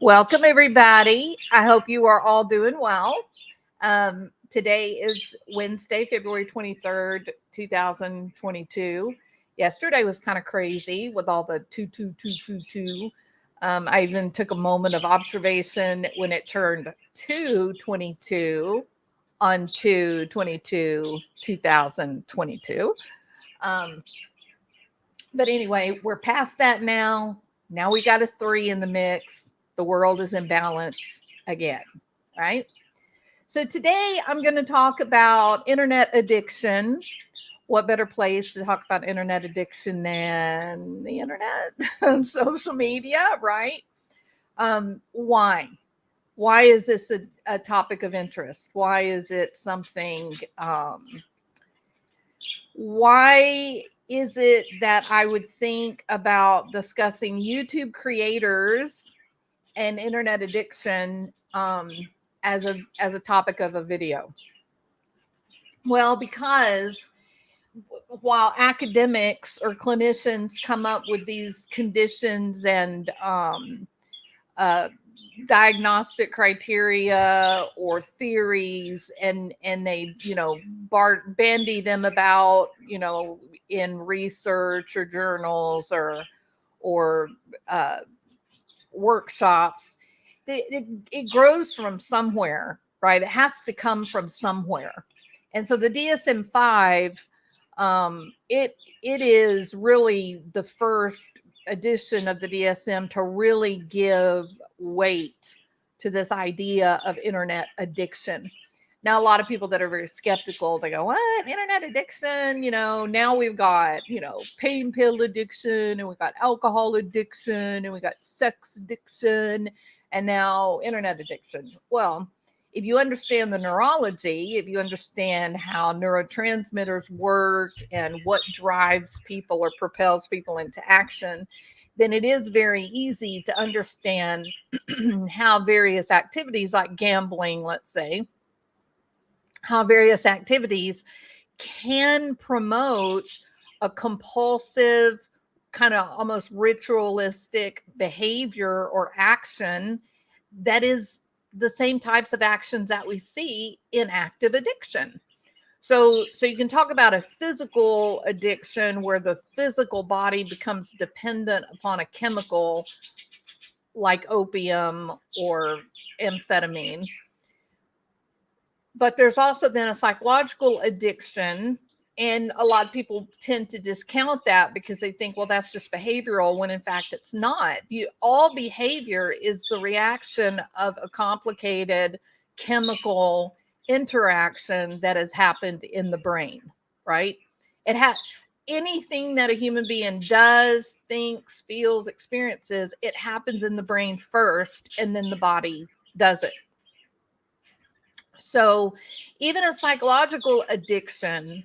Welcome, everybody. I hope you are all doing well. Today is Wednesday, February 23rd, 2022. Yesterday was kind of crazy with all the 22222. I even took a moment of observation when it turned 222 on 222, 2022. Um, but anyway, we're past that now. Now we got a three in the mix. The world is in balance again, right? So today I'm going to talk about internet addiction. What better place to talk about internet addiction than the internet, social media, right? Why? Why is this a topic of interest? Why is it something? Why is it that I would think about discussing YouTube creators and internet addiction as a topic of a video? Well, because while academics or clinicians come up with these conditions and uh, diagnostic criteria or theories, and they bandy them about in research or journals or uh, workshops, it grows from somewhere, right? It has to come from somewhere. And so the DSM-5, it is really the first edition of the DSM to really give weight to this idea of internet addiction. Now, a lot of people that are very skeptical, they go, what? Internet addiction? Now we've got, pain pill addiction, and we've got alcohol addiction, and we got sex addiction, and now internet addiction. Well, if you understand the neurology, if you understand how neurotransmitters work and what drives people or propels people into action, then it is very easy to understand how various activities like gambling, let's say, how various activities can promote a compulsive, kind of almost ritualistic behavior or action that is the same types of actions that we see in active addiction. So you can talk about a physical addiction where the physical body becomes dependent upon a chemical like opium or amphetamine. But there's also then a psychological addiction. And a lot of people tend to discount that because they think, well, that's just behavioral, when in fact it's not. All behavior is the reaction of a complicated chemical interaction that has happened in the brain, right? It has anything that a human being does, thinks, feels, experiences, it happens in the brain first, and then the body does it. So even a psychological addiction,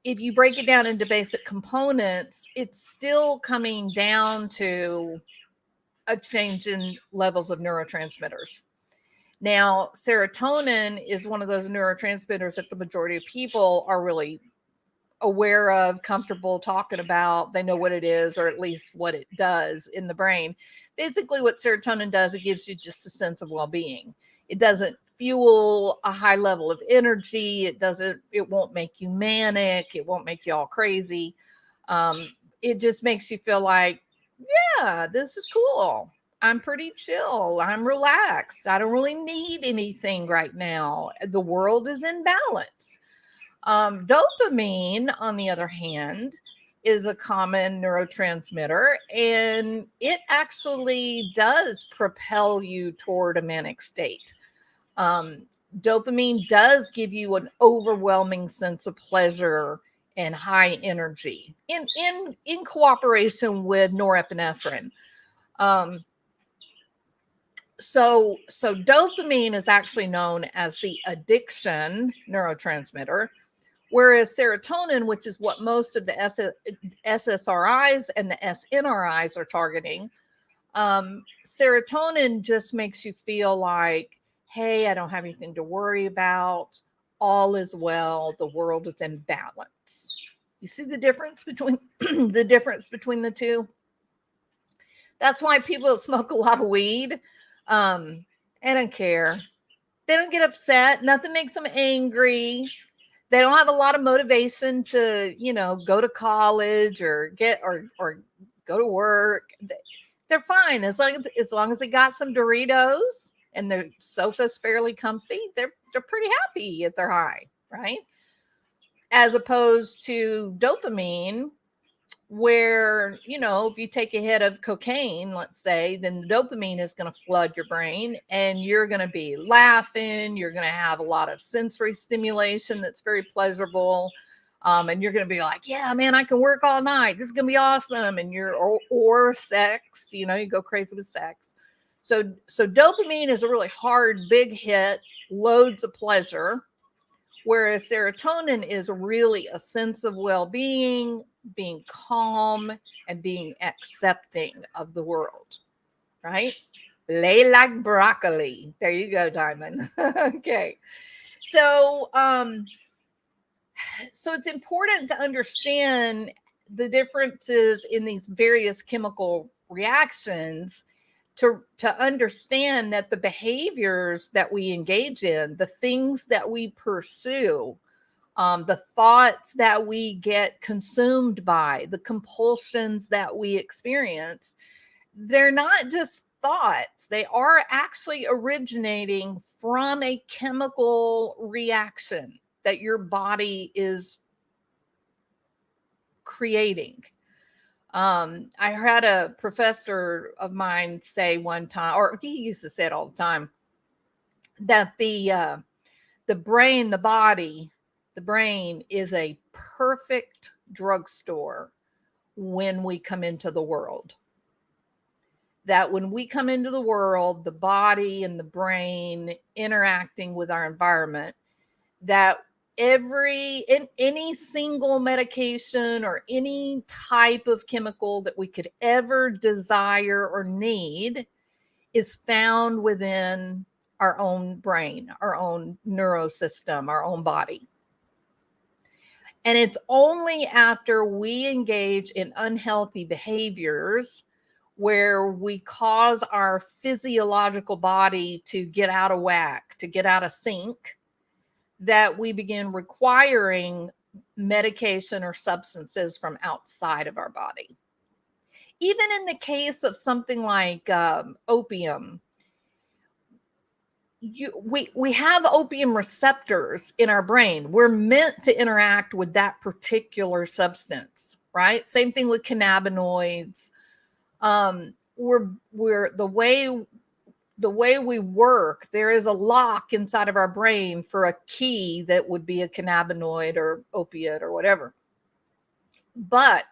if you break it down into basic components, it's still coming down to a change in levels of neurotransmitters. Now, serotonin is one of those neurotransmitters that the majority of people are really aware of, comfortable talking about. They know what it is, or at least what it does in the brain. Basically, what serotonin does, it gives you just a sense of well-being. It doesn't fuel a high level of energy. It won't make you manic. It won't make you all crazy. It just makes you feel like, yeah, this is cool. I'm pretty chill. I'm relaxed. I don't really need anything right now. The world is in balance. Dopamine, on the other hand, is a common neurotransmitter, and it actually does propel you toward a manic state. Dopamine does give you an overwhelming sense of pleasure and high energy in cooperation with norepinephrine. Um, so dopamine is actually known as the addiction neurotransmitter, whereas serotonin, which is what most of the SSRIs and the SNRIs are targeting, serotonin just makes you feel like, hey, I don't have anything to worry about. All is well. The world is in balance. You see the difference between the two? That's why people that smoke a lot of weed, they don't care. They don't get upset. Nothing makes them angry. They don't have a lot of motivation to, go to college or or go to work. They're fine as long as they got some Doritos and their sofa's fairly comfy. They're pretty happy if they're high, right? As opposed to dopamine, where, if you take a hit of cocaine, let's say, then the dopamine is going to flood your brain and you're going to be laughing. You're going to have a lot of sensory stimulation that's very pleasurable. And you're going to be like, yeah, man, I can work all night. This is going to be awesome. And or sex, you go crazy with sex. So dopamine is a really hard, big hit, loads of pleasure. Whereas serotonin is really a sense of well-being, being calm, and being accepting of the world, right? Lay like broccoli. There you go, Diamond. Okay. So it's important to understand the differences in these various chemical reactions to understand that the behaviors that we engage in, the things that we pursue, the thoughts that we get consumed by, the compulsions that we experience, they're not just thoughts. They are actually originating from a chemical reaction that your body is creating. I had a professor of mine say one time, or he used to say it all the time, that the brain, the brain is a perfect drugstore when we come into the world. That when we come into the world, the body and the brain interacting with our environment, that any single medication or any type of chemical that we could ever desire or need is found within our own brain, our own neurosystem, our own body. And it's only after we engage in unhealthy behaviors where we cause our physiological body to get out of whack, to get out of sync, that we begin requiring medication or substances from outside of our body. Even in the case of something like opium, we have opium receptors in our brain. We're meant to interact with that particular substance, right? Same thing with cannabinoids. We're the way we work, there is a lock inside of our brain for a key that would be a cannabinoid or opiate or whatever. But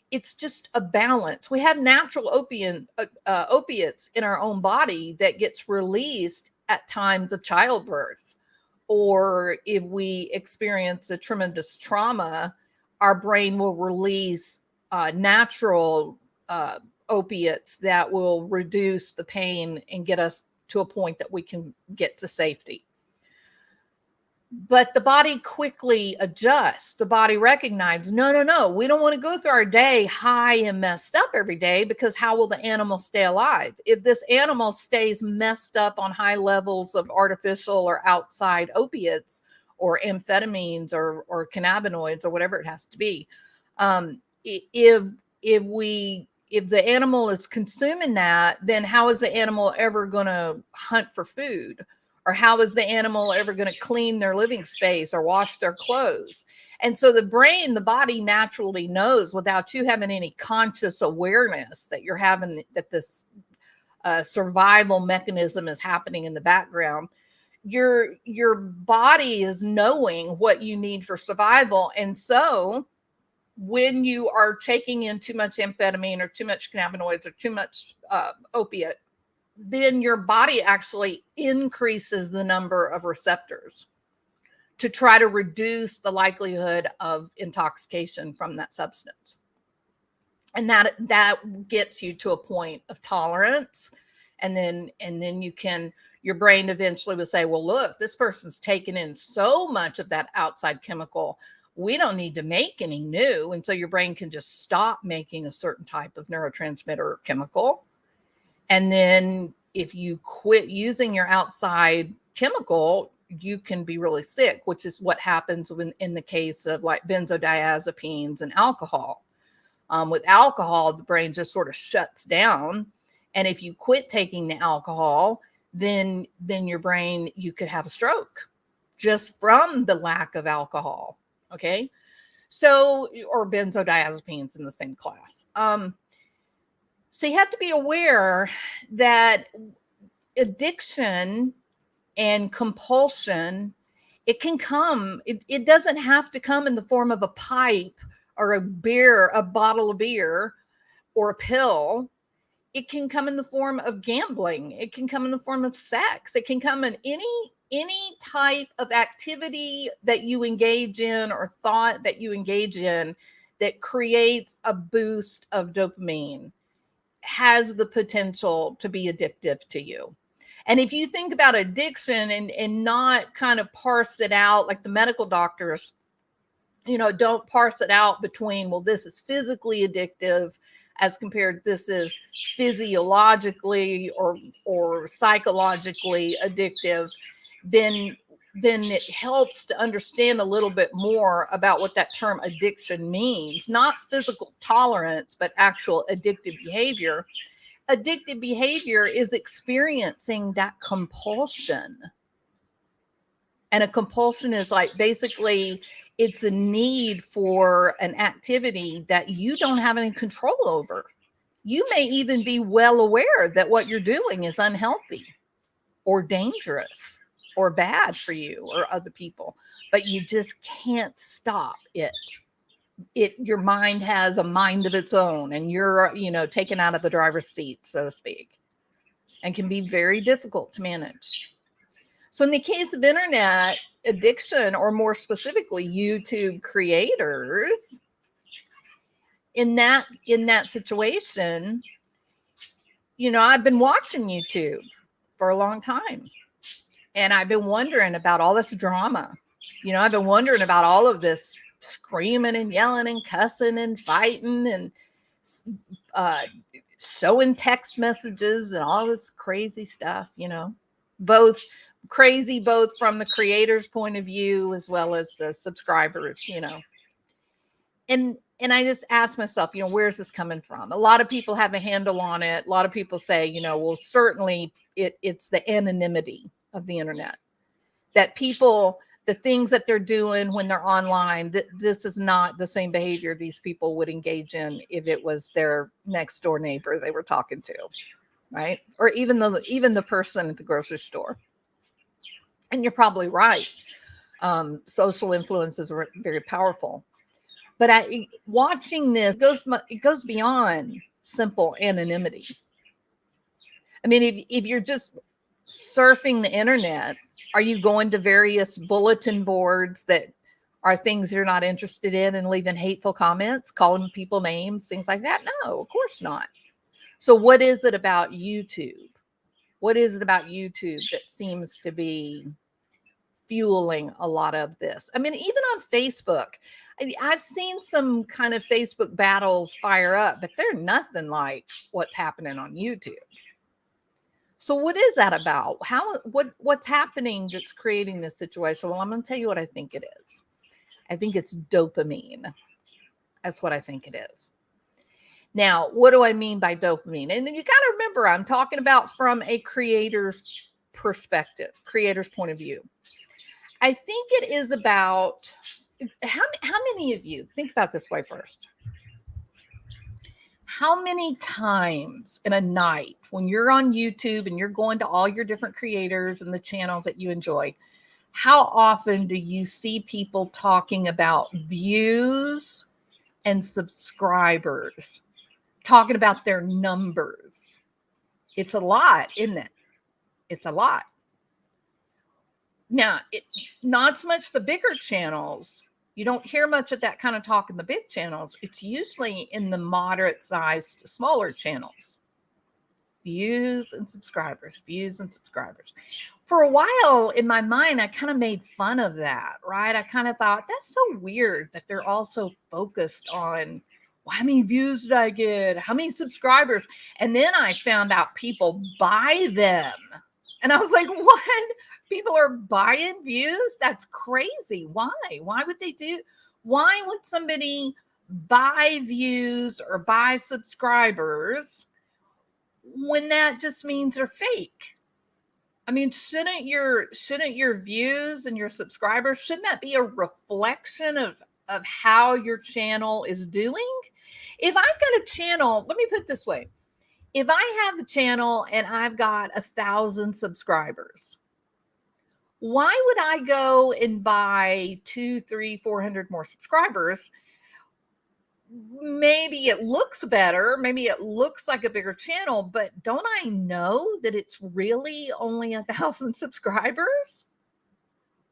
it's just a balance. We have natural opiates in our own body that gets released at times of childbirth, or if we experience a tremendous trauma, our brain will release natural opiates that will reduce the pain and get us to a point that we can get to safety. But the body quickly adjusts. The body recognizes, no, we don't want to go through our day high and messed up every day, because how will the animal stay alive? If this animal stays messed up on high levels of artificial or outside opiates or amphetamines or cannabinoids or whatever it has to be, if the animal is consuming that, then how is the animal ever going to hunt for food? Or how is the animal ever going to clean their living space or wash their clothes? And so the brain, the body naturally knows, without you having any conscious awareness that you're having, that this survival mechanism is happening in the background. Your body is knowing what you need for survival. And so when you are taking in too much amphetamine or too much cannabinoids or too much opiate, then your body actually increases the number of receptors to try to reduce the likelihood of intoxication from that substance. And that gets you to a point of tolerance. And then your brain eventually will say, well, look, this person's taken in so much of that outside chemical. we don't need to make any new. And so your brain can just stop making a certain type of neurotransmitter or chemical. And then if you quit using your outside chemical, you can be really sick, which is what happens in the case of like benzodiazepines and alcohol. With alcohol, the brain just sort of shuts down. And if you quit taking the alcohol, then your brain, you could have a stroke just from the lack of alcohol. Okay. So, or benzodiazepines in the same class. So you have to be aware that addiction and compulsion, it can come, it doesn't have to come in the form of a pipe or a beer, a bottle of beer or a pill. It can come in the form of gambling. It can come in the form of sex. It can come in any type of activity that you engage in or thought that you engage in that creates a boost of dopamine has the potential to be addictive to you. And if you think about addiction and not kind of parse it out like the medical doctors, don't parse it out between, well, this is physically addictive as compared to this is physiologically or psychologically addictive, then it helps to understand a little bit more about what that term addiction means. Not physical tolerance, but actual addictive behavior. Addictive behavior is experiencing that compulsion. And a compulsion is like basically it's a need for an activity that you don't have any control over. You may even be well aware that what you're doing is unhealthy or dangerous or bad for you or other people, but you just can't stop it. Your mind has a mind of its own, and you're, taken out of the driver's seat, so to speak, and can be very difficult to manage. So in the case of internet addiction, or more specifically, YouTube creators, in that situation, I've been watching YouTube for a long time. And I've been wondering about all this drama. I've been wondering about all of this screaming and yelling and cussing and fighting and showing text messages and all this crazy stuff, both crazy, both from the creator's point of view as well as the subscribers, And I just asked myself, where's this coming from? A lot of people have a handle on it. A lot of people say, well, certainly it's the anonymity of the internet, that people, the things that they're doing when they're online, this is not the same behavior these people would engage in if it was their next door neighbor they were talking to, right? Or even the person at the grocery store. And you're probably right. Social influences are very powerful. But watching this it goes beyond simple anonymity. I mean, if you're just surfing the internet, are you going to various bulletin boards that are things you're not interested in and leaving hateful comments, calling people names, things like that? No, of course not. So what is it about YouTube? What is it about YouTube that seems to be fueling a lot of this? I mean, even on Facebook, I've seen some kind of Facebook battles fire up, but they're nothing like what's happening on YouTube. So what is that about? What's happening that's creating this situation? Well, I'm going to tell you what I think it is. I think it's dopamine. That's what I think it is. Now, what do I mean by dopamine? And you got to remember, I'm talking about from a creator's perspective, creator's point of view. I think it is about how many of you think about this way first. How many times in a night when you're on YouTube and you're going to all your different creators and the channels that you enjoy, how often do you see people talking about views and subscribers, talking about their numbers? It's a lot, isn't it? It's a lot. Now, not so much the bigger channels. You don't hear much of that kind of talk in the big channels. It's usually in the moderate sized, smaller channels. views and subscribers, views and subscribers. For a while in my mind, I kind of made fun of that, right? I kind of thought that's so weird that they're all so focused on, well, how many views did I get? How many subscribers? And then I found out people buy them. And I was like, what? People are buying views? That's crazy. Why? Why would they do? Why would somebody buy views or buy subscribers when that just means they're fake? I mean, shouldn't your views and your subscribers, shouldn't that be a reflection of how your channel is doing? If I've got a channel, let me put it this way. If I have a channel and I've got 1,000 subscribers, why would I go and buy 200, 300, 400 more subscribers? Maybe it looks better. Maybe it looks like a bigger channel, but don't I know that it's really only 1,000 subscribers?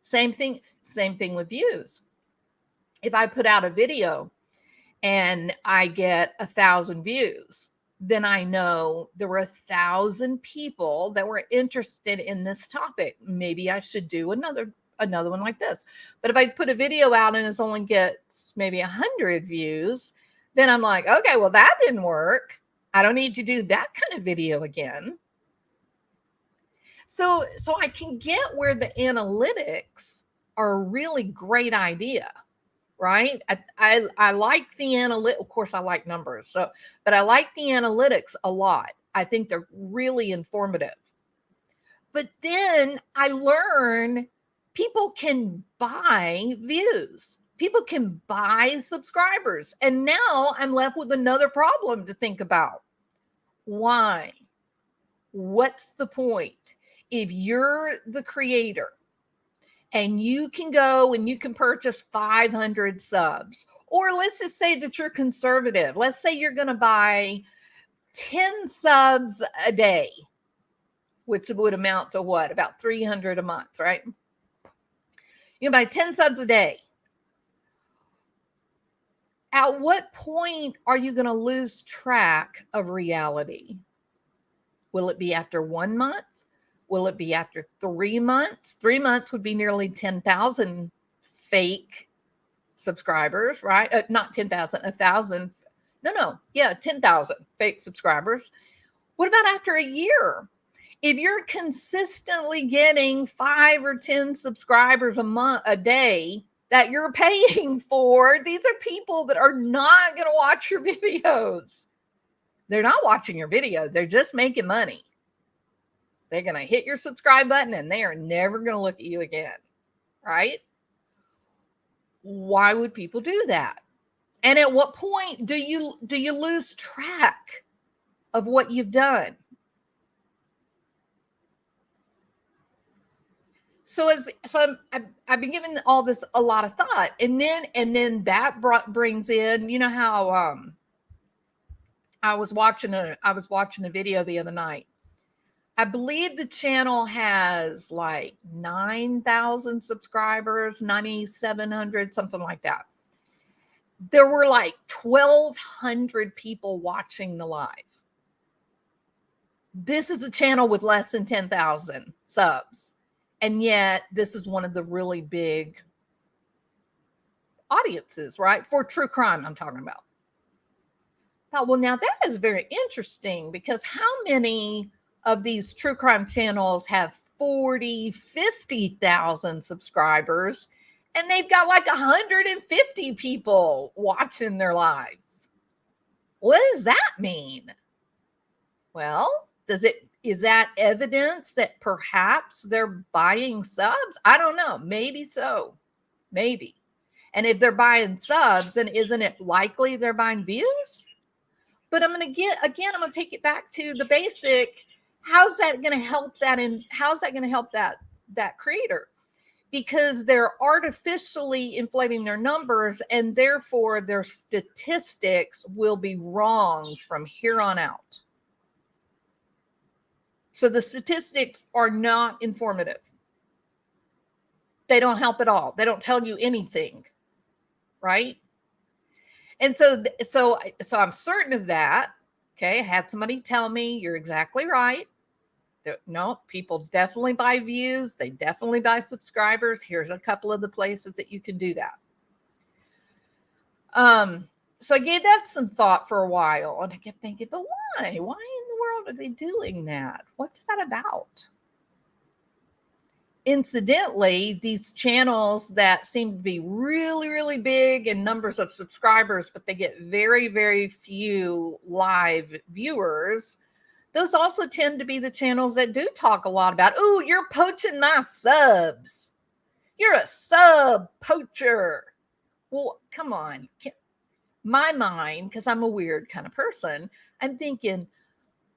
Same thing with views. If I put out a video and I get 1,000 views, then I know there were 1,000 people that were interested in this topic. Maybe I should do another one like this. But if I put a video out and it only gets maybe 100 views, then I'm like, okay, well, that didn't work. I don't need to do that kind of video again. So I can get where the analytics are a really great idea, right? I like the analytics. Of course, I like numbers. But I like the analytics a lot. I think they're really informative. But then I learn people can buy views. People can buy subscribers. And now I'm left with another problem to think about. Why? What's the point? If you're the creator and you can go and you can purchase 500 subs, or let's just say that you're conservative. Let's say you're going to buy 10 subs a day, which would amount to what? About 300 a month, right? You buy 10 subs a day. At what point are you going to lose track of reality? Will it be after 1 month? Will it be after 3 months? 3 months would be nearly 10,000 fake subscribers, right? Not 10,000, 1,000. No. Yeah, 10,000 fake subscribers. What about after a year? If you're consistently getting 5 or 10 subscribers a day that you're paying for, these are people that are not going to watch your videos. They're not watching your video. They're just making money. They're going to hit your subscribe button and they are never going to look at you again, right? Why would people do that? And at what point do you lose track of what you've done? So I've been giving all this a lot of thought, and then that brings in, you know how I was watching a video the other night. I believe the channel has like 9,000 subscribers, 9,700, something like that. There were like 1,200 people watching the live. This is a channel with less than 10,000 subs. And yet this is one of the really big audiences, right? For true crime, I'm talking about. Thought, well, now that is very interesting, because how many of these true crime channels have 40, 50,000 subscribers and they've got like 150 people watching their lives? What does that mean? Well, is that evidence that perhaps they're buying subs? I don't know. Maybe so. Maybe. And if they're buying subs, then isn't it likely they're buying views? But I'm going to take it back to the basic. How's that going to help that creator? Because they're artificially inflating their numbers, and therefore their statistics will be wrong from here on out. So the statistics are not informative. They don't help at all. They don't tell you anything, right? And so I'm certain of that. Okay, I had somebody tell me, you're exactly right. No, people definitely buy views. They definitely buy subscribers. Here's a couple of the places that you can do that. So I gave that some thought for a while, and I kept thinking, but why? Why in the world are they doing that? What's that about? Incidentally, these channels that seem to be really, really big in numbers of subscribers, but they get very, very few live viewers, those also tend to be the channels that do talk a lot about, oh, you're poaching my subs. You're a sub poacher. Well, come on. My mind, because I'm a weird kind of person, I'm thinking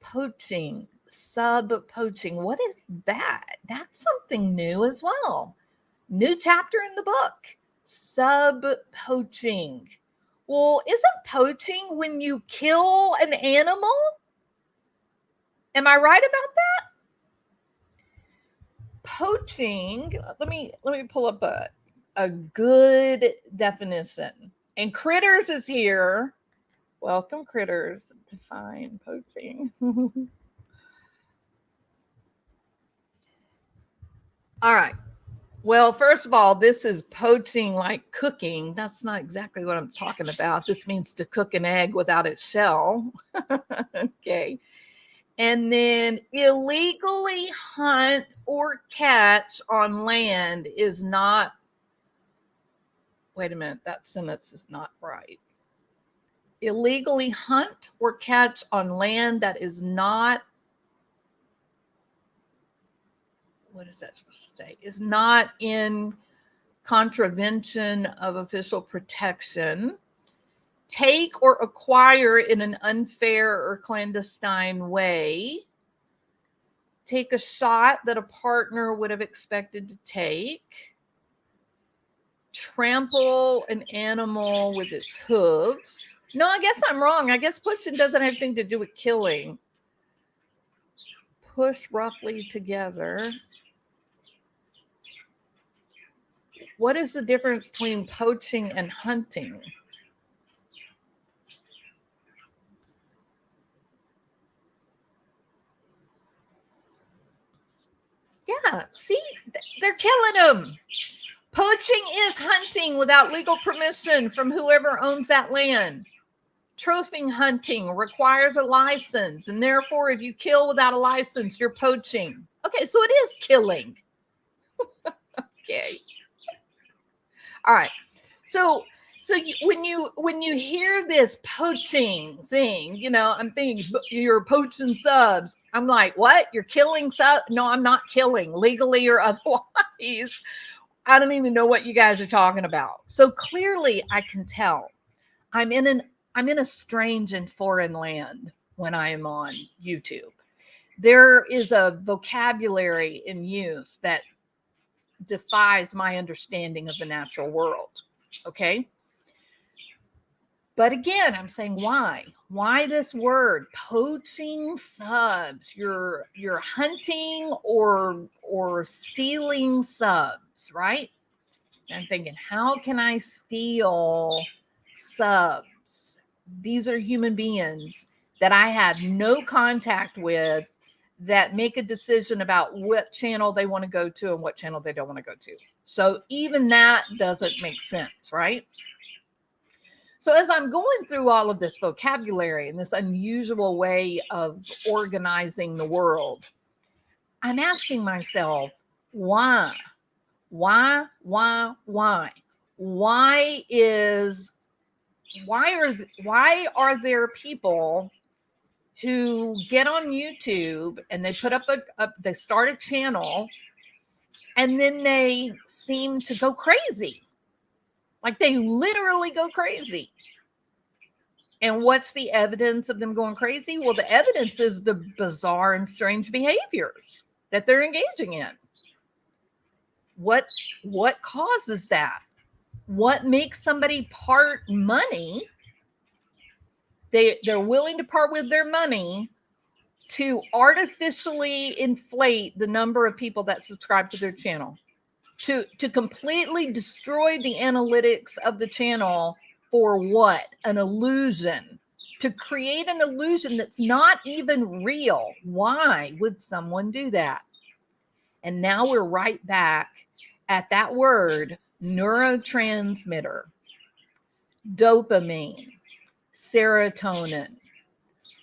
poaching, sub poaching. What is that? That's something new as well. New chapter in the book, sub poaching. Well, isn't poaching when you kill an animal? Am I right about that? Poaching, let me pull up a good definition. And Critters is here. Welcome, Critters. Define poaching. All right. Well, first of all, this is poaching like cooking. That's not exactly what I'm talking about. This means to cook an egg without its shell. Okay. And then illegally hunt or catch on land is not, wait a minute, that sentence is not right. Illegally hunt or catch on land that is not, what is that supposed to say? Is not in contravention of official protection. Take or acquire in an unfair or clandestine way. Take a shot that a partner would have expected to take. Trample an animal with its hooves. No, I guess I'm wrong. I guess poaching doesn't have anything to do with killing. Push roughly together. What is the difference between poaching and hunting? Yeah, see, they're killing them. Poaching is hunting without legal permission from whoever owns that land. Trophy hunting requires a license, and therefore, if you kill without a license, you're poaching. Okay, so it is killing. Okay. All right. So when you hear this poaching thing, you know, I'm thinking you're poaching subs. I'm like, what? You're killing subs? No, I'm not killing, legally or otherwise. I don't even know what you guys are talking about. So clearly I can tell I'm in a strange and foreign land when I am on YouTube. There is a vocabulary in use that defies my understanding of the natural world. Okay. But again, I'm saying why? Why this word poaching subs? You're hunting or stealing subs, right? And I'm thinking, how can I steal subs? These are human beings that I have no contact with that make a decision about what channel they want to go to and what channel they don't want to go to. So even that doesn't make sense, right? So as I'm going through all of this vocabulary and this unusual way of organizing the world, I'm asking myself, why? Why are there people who get on YouTube and they put up they start a channel and then they seem to go crazy? Like they literally go crazy. And what's the evidence of them going crazy? Well, the evidence is the bizarre and strange behaviors that they're engaging in. What causes that? What makes somebody part money? They're willing to part with their money to artificially inflate the number of people that subscribe to their channel, to completely destroy the analytics of the channel. For what? An illusion. to create an illusion that's not even real. Why would someone do that? And now we're right back at that word, neurotransmitter, dopamine, serotonin,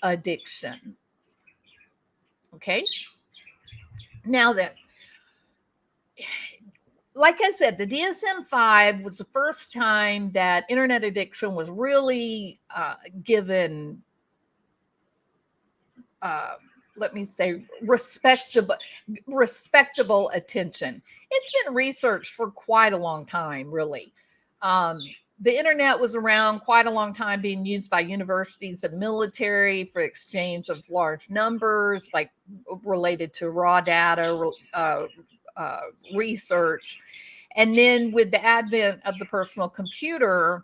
addiction. Okay. Now that, like I said, the DSM-5 was the first time that internet addiction was really given, let me say, respectable attention. It's been researched for quite a long time, really. The internet was around quite a long time, being used by universities and military for exchange of large numbers, like related to raw data, research. And then with the advent of the personal computer,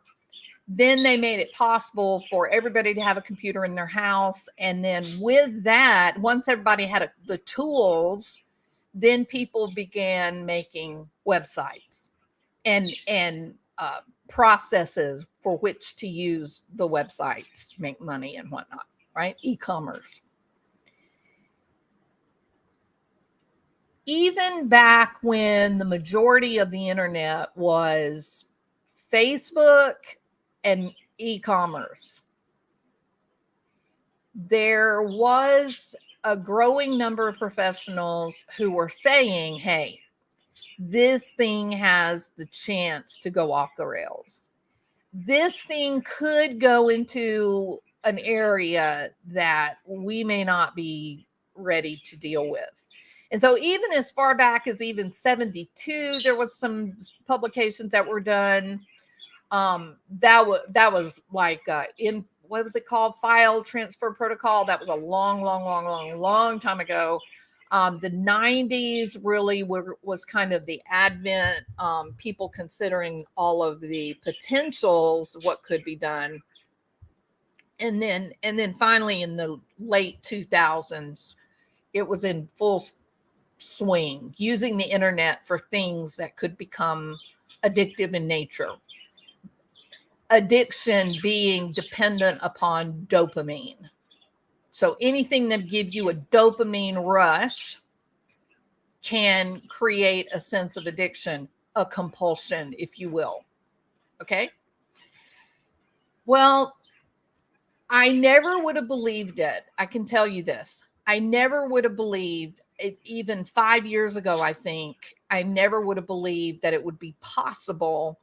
then they made it possible for everybody to have a computer in their house. And then with that, once everybody had the tools, then people began making websites and processes for which to use the websites, make money and whatnot, right? E-commerce. Even back when the majority of the internet was Facebook and e-commerce, there was a growing number of professionals who were saying, hey, this thing has the chance to go off the rails. This thing could go into an area that we may not be ready to deal with. And so even as far back as even 72, there was some publications that were done. That was like in, what was it called? File transfer protocol. That was a long time ago. The 90s really was kind of the advent, people considering all of the potentials, what could be done. And then finally in the late 2000s, it was in full swing, using the internet for things that could become addictive in nature. Addiction being dependent upon dopamine. So anything that gives you a dopamine rush can create a sense of addiction, a compulsion, if you will. Okay. Well, I never would have believed it. I can tell you this. I never would have believed it, even 5 years ago, I think, I never would have believed that it would be possible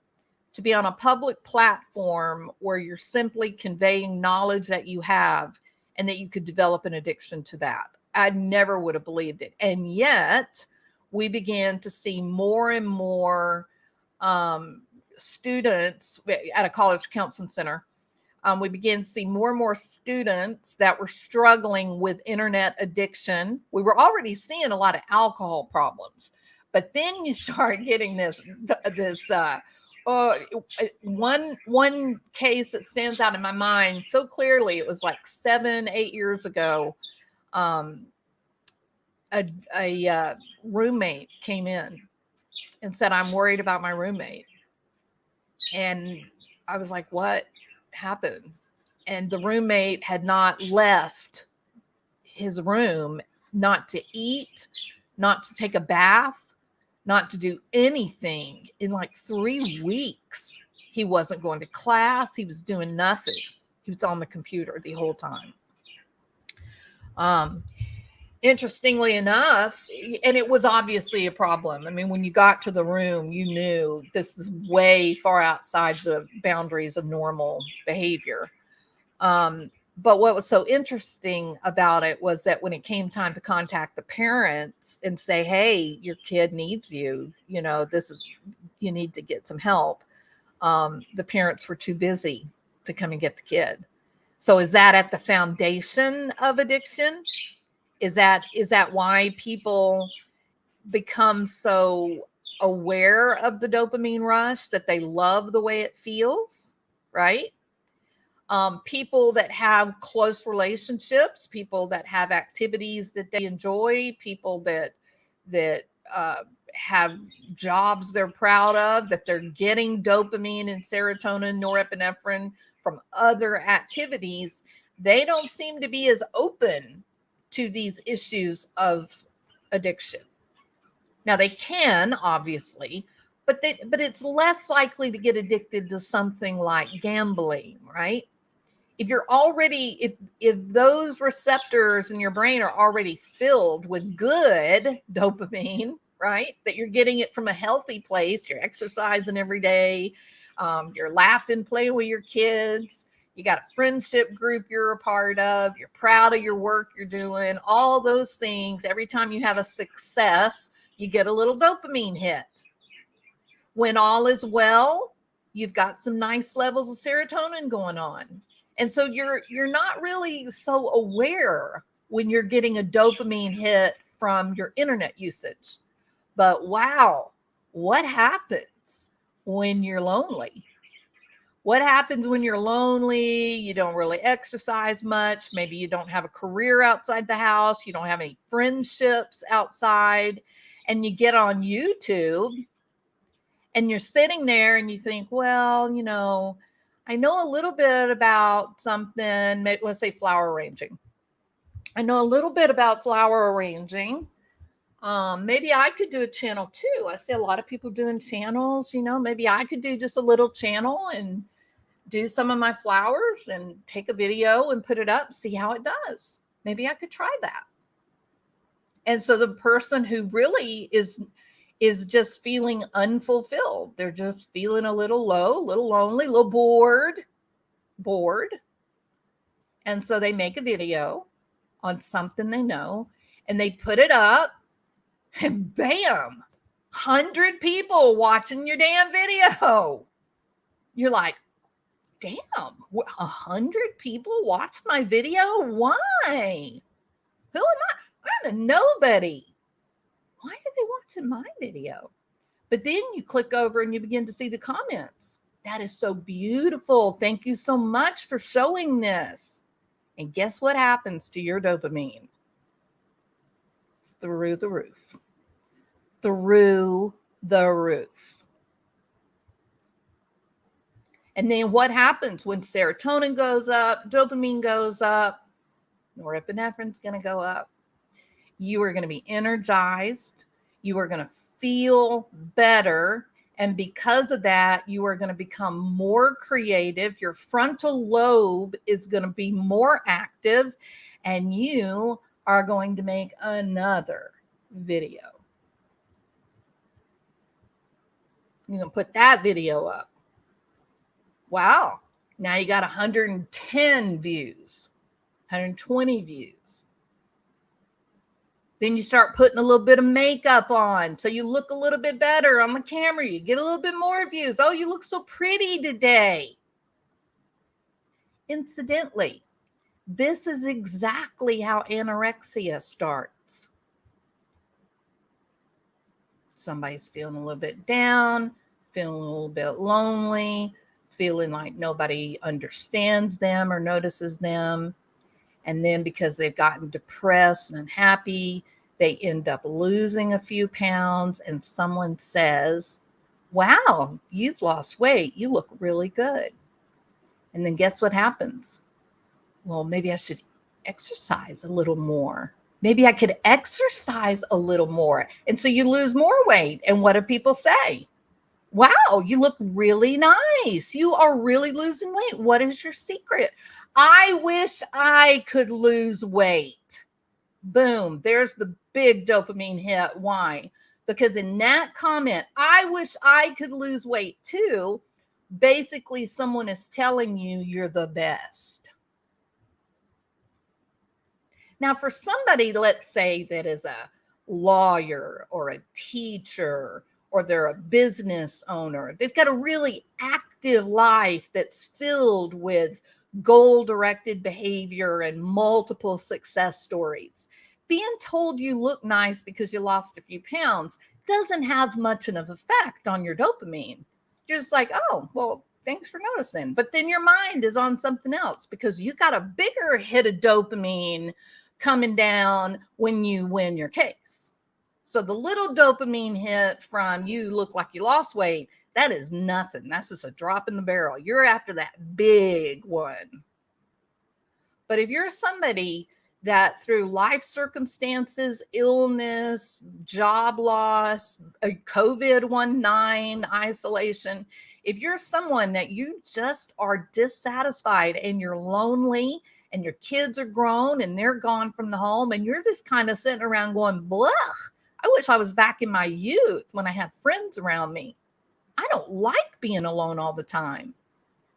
to be on a public platform where you're simply conveying knowledge that you have and that you could develop an addiction to that. I never would have believed it. And yet we began to see more and more students at a college counseling center. We began to see more and more students that were struggling with internet addiction. We were already seeing a lot of alcohol problems, but then you start getting this one case that stands out in my mind so clearly. It was like 7-8 years ago. A roommate came in and said, I'm worried about my roommate. And I was like, what happened? And the roommate had not left his room, not to eat, not to take a bath, not to do anything in like 3 weeks. He wasn't going to class. He was doing nothing. He was on the computer the whole time. Interestingly enough, and it was obviously a problem. I mean, when you got to the room, you knew this is way far outside the boundaries of normal behavior. But what was so interesting about it was that when it came time to contact the parents and say, hey, your kid needs you, you need to get some help. The parents were too busy to come and get the kid. So is that at the foundation of addiction? Is that why people become so aware of the dopamine rush, that they love the way it feels, right? People that have close relationships, people that have activities that they enjoy, people that have jobs they're proud of, that they're getting dopamine and serotonin, norepinephrine from other activities, they don't seem to be as open to these issues of addiction. Now they can, obviously, but it's less likely to get addicted to something like gambling, right? If you're already, if those receptors in your brain are already filled with good dopamine, right? That you're getting it from a healthy place, you're exercising every day, you're laughing, playing with your kids, you got a friendship group you're a part of, you're proud of your work you're doing, all those things. Every time you have a success, you get a little dopamine hit. When all is well, you've got some nice levels of serotonin going on. And so you're not really so aware when you're getting a dopamine hit from your internet usage. But wow, what happens when you're lonely? What happens when you're lonely? You don't really exercise much. Maybe you don't have a career outside the house. You don't have any friendships outside. And you get on YouTube and you're sitting there and you think, well, you know, I know a little bit about something, maybe, let's say flower arranging. I know a little bit about flower arranging. Maybe I could do a channel too. I see a lot of people doing channels, you know, maybe I could do just a little channel and do some of my flowers and take a video and put it up, see how it does. Maybe I could try that. And so the person who really is just feeling unfulfilled. They're just feeling a little low, a little lonely, a little bored. And so they make a video on something they know and they put it up and bam, 100 people watching your damn video. You're like, damn, 100 people watched my video? Why? Who am I? I'm a nobody. Why are they watching my video? But then you click over and you begin to see the comments. That is so beautiful. Thank you so much for showing this. And guess what happens to your dopamine? Through the roof. Through the roof. And then what happens when serotonin goes up, dopamine goes up, norepinephrine's going to go up. You are going to be energized. You are going to feel better. And because of that, you are going to become more creative. Your frontal lobe is going to be more active. And you are going to make another video. You're going to put that video up. Wow. Now you got 110 views, 120 views. Then you start putting a little bit of makeup on so you look a little bit better on the camera. You get a little bit more views. Oh, you look so pretty today. Incidentally, this is exactly how anorexia starts. Somebody's feeling a little bit down, feeling a little bit lonely, feeling like nobody understands them or notices them. And then because they've gotten depressed and unhappy, they end up losing a few pounds. And someone says, wow, you've lost weight. You look really good. And then guess what happens? Well, maybe I should exercise a little more. Maybe I could exercise a little more. And so you lose more weight. And what do people say? Wow, you look really nice. You are really losing weight. What is your secret? I wish I could lose weight. Boom, there's the big dopamine hit. Why? Because in that comment, I wish I could lose weight too. Basically, someone is telling you you're the best. Now, for somebody, let's say, that is a lawyer or a teacher, or they're a business owner, they've got a really active life that's filled with goal-directed behavior and multiple success stories. Being told you look nice because you lost a few pounds doesn't have much of an effect on your dopamine. You're just like, oh, well, thanks for noticing. But then your mind is on something else because you got a bigger hit of dopamine coming down when you win your case. So the little dopamine hit from you look like you lost weight, That is nothing. That's just a drop in the barrel. You're after that big one. But if you're somebody that through life circumstances, illness, job loss, COVID-19, isolation, if you're someone that you just are dissatisfied and you're lonely and your kids are grown and they're gone from the home and you're just kind of sitting around going, blah, I wish I was back in my youth when I had friends around me. I don't like being alone all the time.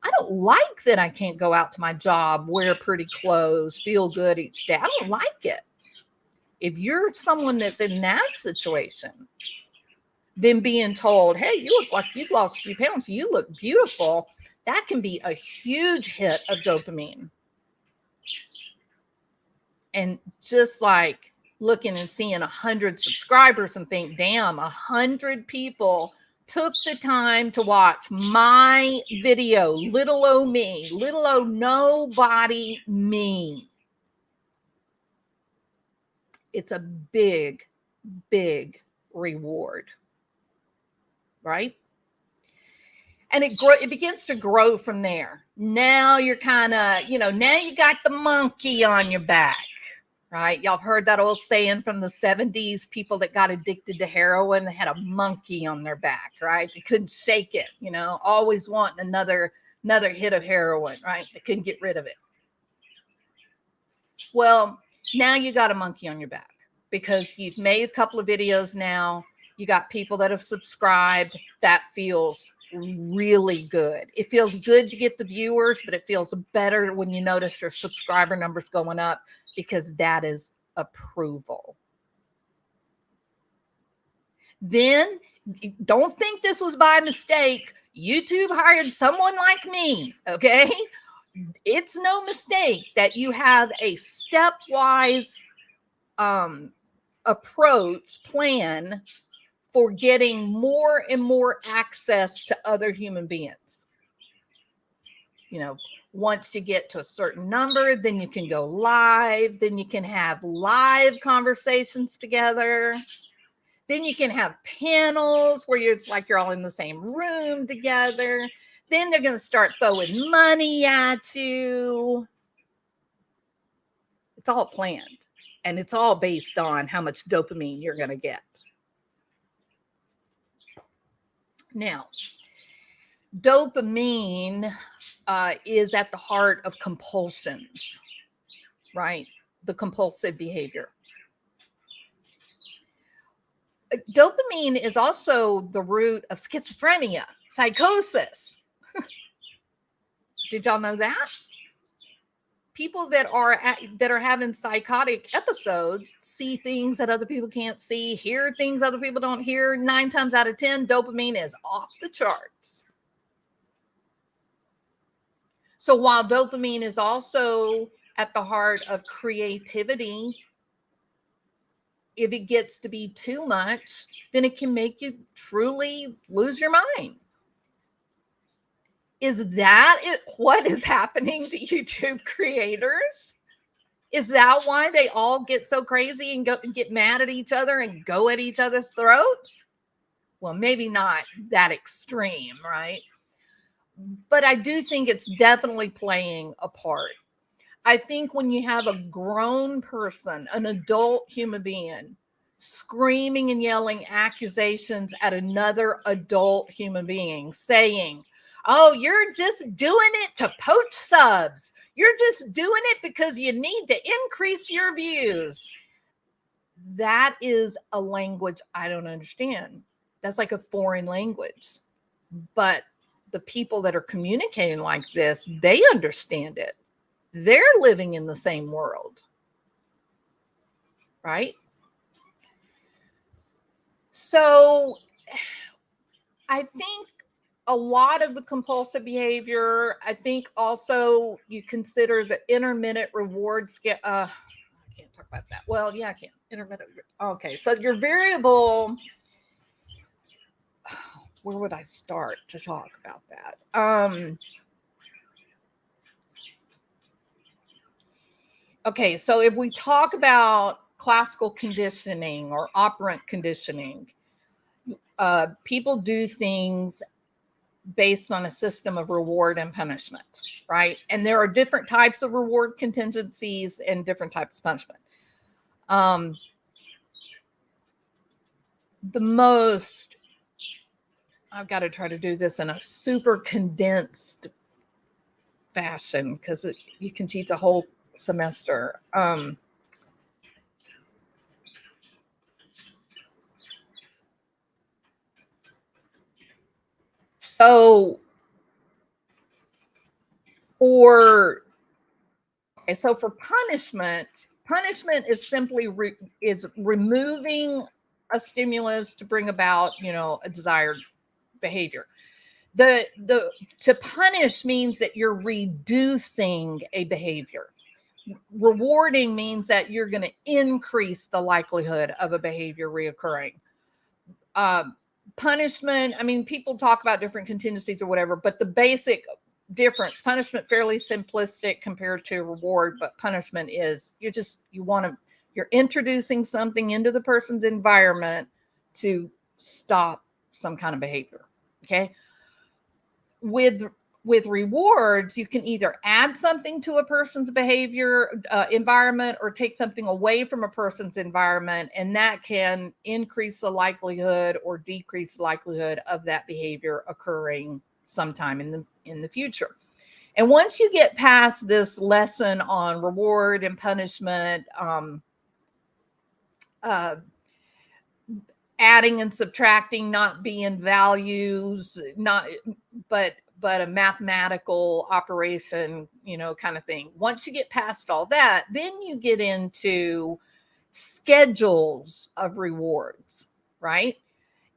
I don't like that I can't go out to my job, wear pretty clothes, feel good each day. I don't like it. If you're someone that's in that situation, then being told, hey, you look like you've lost a few pounds, you look beautiful, that can be a huge hit of dopamine. And just like looking and seeing 100 subscribers and think, damn, 100 people took the time to watch my video, little o me, little o nobody me. It's a big, big reward, right? And it begins to grow from there. Now you're kind of, now you got the monkey on your back. Right? Y'all have heard that old saying from the 70s, people that got addicted to heroin had a monkey on their back, right? They couldn't shake it, always wanting another hit of heroin, right? They couldn't get rid of it. Well, now you got a monkey on your back because you've made a couple of videos now. You got people that have subscribed. That feels really good. It feels good to get the viewers, but it feels better when you notice your subscriber numbers going up, because that is approval. Then don't think this was by mistake. YouTube hired someone like me, okay? It's no mistake that you have a stepwise approach plan for getting more and more access to other human beings. Once you get to a certain number, then you can go live. Then you can have live conversations together. Then you can have panels where it's like you're all in the same room together. Then they're going to start throwing money at you. It's all planned. And it's all based on how much dopamine you're going to get. Now, dopamine is at the heart of compulsions, right? The compulsive behavior. Dopamine is also the root of schizophrenia, psychosis. Did y'all know that? People that are having psychotic episodes see things that other people can't see, hear things other people don't hear. 9 times out of 10, dopamine is off the charts. So while dopamine is also at the heart of creativity, if it gets to be too much, then it can make you truly lose your mind. Is that what is happening to YouTube creators? Is that why they all get so crazy and get mad at each other and go at each other's throats? Well, maybe not that extreme, right? But I do think it's definitely playing a part. I think when you have a grown person, an adult human being, screaming and yelling accusations at another adult human being, saying, oh, you're just doing it to poach subs. You're just doing it because you need to increase your views. That is a language I don't understand. That's like a foreign language. But the people that are communicating like this, they understand it. They're living in the same world, right? So I think a lot of the compulsive behavior, I think also you consider the intermittent reward scale. I can't talk about that. Well, yeah, I can. Intermittent. Okay, so your variable. Where would I start to talk about that? Okay, so if we talk about classical conditioning or operant conditioning, people do things based on a system of reward and punishment, right? And there are different types of reward contingencies and different types of punishment. I've got to try to do this in a super condensed fashion because you can teach a whole semester. So for punishment is simply removing a stimulus to bring about, a desired behavior. To punish means that you're reducing a behavior. Rewarding means that you're going to increase the likelihood of a behavior reoccurring. Punishment, I mean, people talk about different contingencies or whatever, but the basic difference, punishment fairly simplistic compared to reward, but punishment is you're introducing something into the person's environment to stop some kind of behavior. Okay. With rewards, you can either add something to a person's behavior environment or take something away from a person's environment, and that can increase the likelihood or decrease the likelihood of that behavior occurring sometime in the future. And once you get past this lesson on reward and punishment, adding and subtracting not being values, but a mathematical operation, kind of thing. Once you get past all that, then you get into schedules of rewards, right?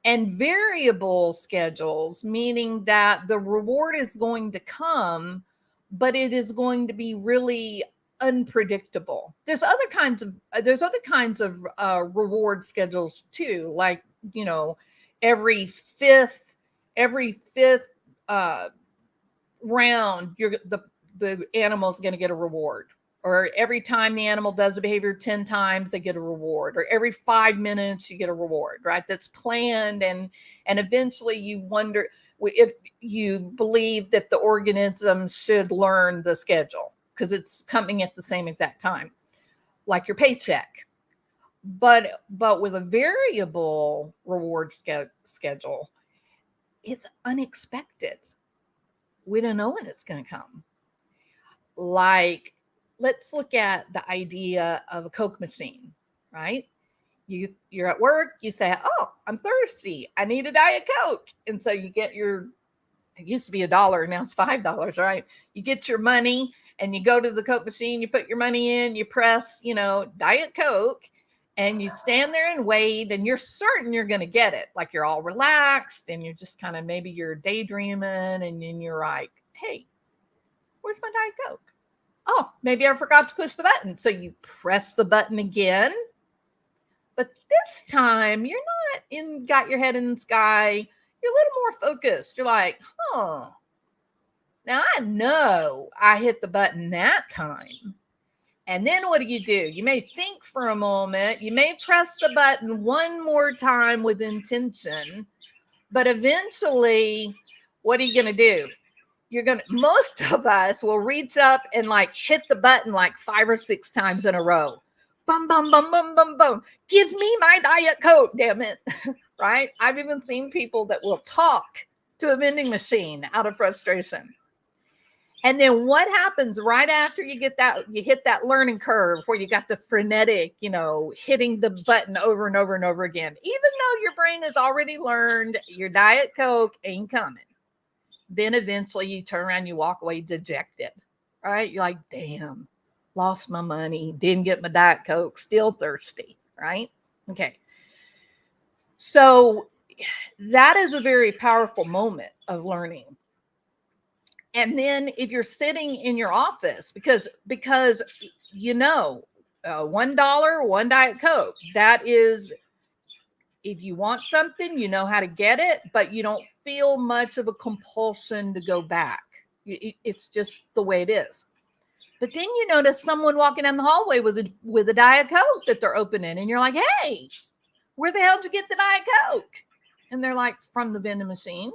And variable schedules, meaning that the reward is going to come, but it is going to be really unpredictable. There's other kinds of reward schedules too, like every fifth round the animal's going to get a reward, or every time the animal does a behavior 10 times they get a reward, or every 5 minutes you get a reward, right? That's planned, and eventually you wonder if you believe that the organism should learn the schedule because it's coming at the same exact time, like your paycheck. But with a variable reward schedule, it's unexpected. We don't know when it's going to come. Like, let's look at the idea of a Coke machine, right? You're at work, you say, oh, I'm thirsty, I need a Diet Coke. And so you get it used to be $1, now it's $5, right? You get your money and you go to the Coke machine, you put your money in, you press, Diet Coke, and you stand there and wait, and you're certain you're going to get it. Like, you're all relaxed and you're just kind of, maybe you're daydreaming, and then you're like, hey, where's my Diet Coke? Oh, maybe I forgot to push the button. So you press the button again. But this time you're not got your head in the sky. You're a little more focused. You're like, now I know I hit the button that time. And then what do? You may think for a moment. You may press the button one more time with intention. But eventually, what are you going to do? Most of us will reach up and hit the button 5 or 6 times in a row. Bum, bum, bum, bum, bum, bum. Give me my Diet Coke, damn it. Right? I've even seen people that will talk to a vending machine out of frustration. And then what happens right after you hit that learning curve where you got the frenetic, hitting the button over and over and over again, even though your brain has already learned your Diet Coke ain't coming. Then eventually you turn around, you walk away dejected, right? You're like, damn, lost my money, didn't get my Diet Coke, still thirsty, right? Okay. So that is a very powerful moment of learning. And then if you're sitting in your office, because $1, 1 Diet Coke, that is, if you want something, you know how to get it, but you don't feel much of a compulsion to go back. It's just the way it is. But then you notice someone walking down the hallway with a Diet Coke that they're opening, and you're like, hey, where the hell did you get the Diet Coke? And they're like, from the vending machine.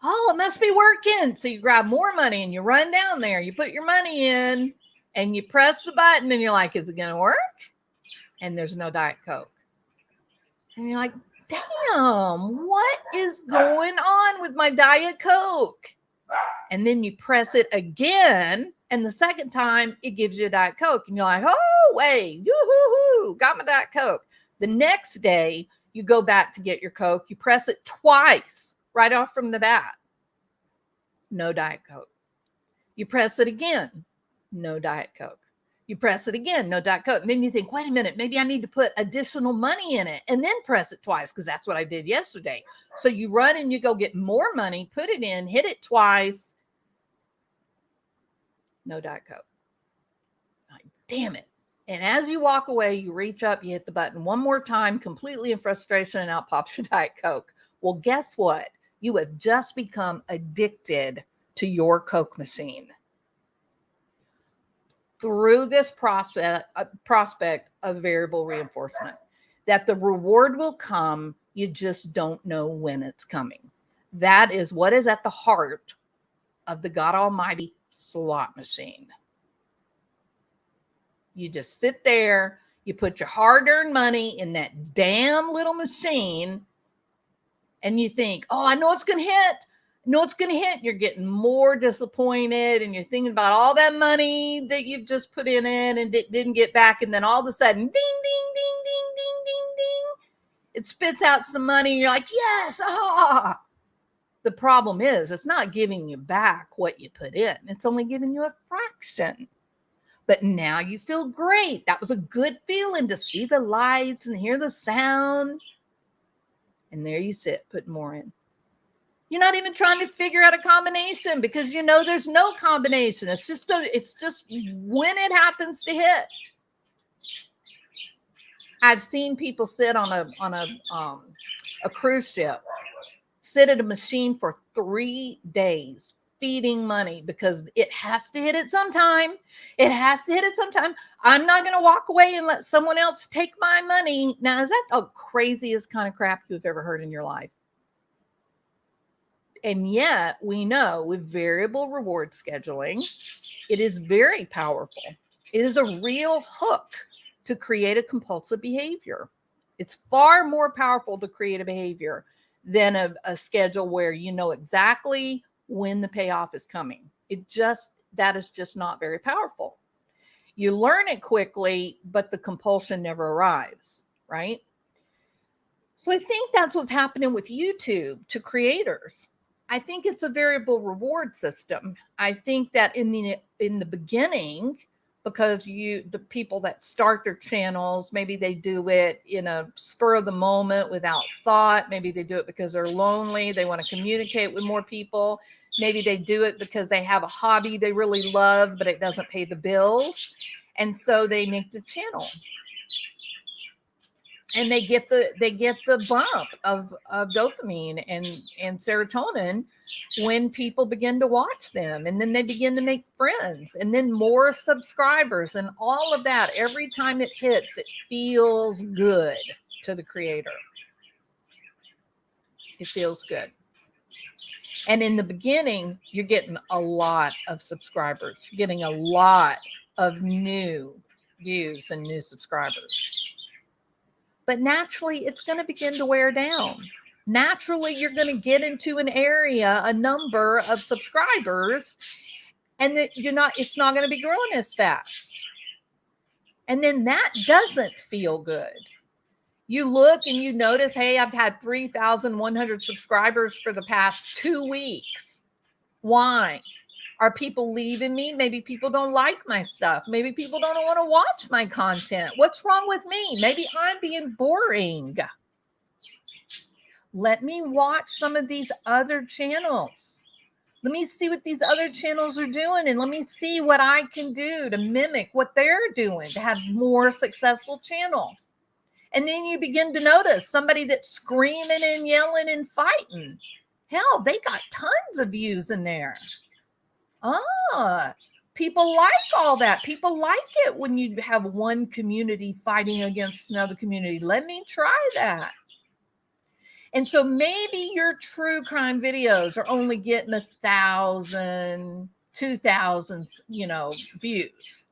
Oh, it must be working. So you grab more money and you run down there. You put your money in and you press the button and you're like, is it going to work? And there's no Diet Coke. And you're like, damn, what is going on with my Diet Coke? And then you press it again. And the second time it gives you a Diet Coke. And you're like, oh, wait, yoo-hoo-hoo, got my Diet Coke. The next day you go back to get your Coke. You press it twice right off from the bat. No Diet Coke. You press it again. No Diet Coke. You press it again. No Diet Coke. And then you think, wait a minute, maybe I need to put additional money in it and then press it twice because that's what I did yesterday. So you run and you go get more money, put it in, hit it twice. No Diet Coke. Like, damn it. And as you walk away, you reach up, you hit the button one more time, completely in frustration, and out pops your Diet Coke. Well, guess what? You have just become addicted to your Coke machine through this prospect of variable reinforcement, that the reward will come. You just don't know when it's coming. That is what is at the heart of the God Almighty slot machine. You just sit there, you put your hard-earned money in that damn little machine, and you think, oh, I know it's going to hit. No, it's going to hit. You're getting more disappointed, and you're thinking about all that money that you've just put in and didn't get back. And then all of a sudden, ding, ding, ding, ding, ding, ding, ding. It spits out some money, and you're like, yes, ah. The problem is it's not giving you back what you put in. It's only giving you a fraction. But now you feel great. That was a good feeling to see the lights and hear the sound. And there you sit, putting more in. You're not even trying to figure out a combination because you know there's no combination. It's just when it happens to hit. I've seen people sit on a cruise ship, sit at a machine for 3 days, feeding money because it has to hit it sometime. It has to hit it sometime. I'm not going to walk away and let someone else take my money. Now, is that the craziest kind of crap you've ever heard in your life? And yet we know with variable reward scheduling, it is very powerful. It is a real hook to create a compulsive behavior. It's far more powerful to create a behavior than a schedule where you know exactly when the payoff is coming. That is just not very powerful. You learn it quickly, but the compulsion never arrives, right? So I think that's what's happening with YouTube to creators. I think it's a variable reward system. I think that in the beginning, because the people that start their channels, maybe they do it in a spur of the moment without thought. Maybe they do it because they're lonely. They want to communicate with more people. Maybe they do it because they have a hobby they really love, but it doesn't pay the bills. And so they make the channel. And they get the bump of dopamine and serotonin when people begin to watch them. And then they begin to make friends and then more subscribers and all of that. Every time it hits, it feels good to the creator. It feels good. And in the beginning, you're getting a lot of subscribers. You're getting a lot of new views and new subscribers. But naturally, it's going to begin to wear down. Naturally, you're going to get into an area, a number of subscribers, and that it's not going to be growing as fast. And then that doesn't feel good. You look and you notice, hey, I've had 3,100 subscribers for the past 2 weeks. Why? Are people leaving me? Maybe people don't like my stuff. Maybe people don't want to watch my content. What's wrong with me? Maybe I'm being boring. Let me watch some of these other channels. Let me see what these other channels are doing, and let me see what I can do to mimic what they're doing to have more successful channel. And then you begin to notice somebody that's screaming and yelling and fighting. Hell, they got tons of views in there. People like all that. People like it when you have one community fighting against another community. Let me try that. And so maybe your true crime videos are only getting 1,000, 2,000, views.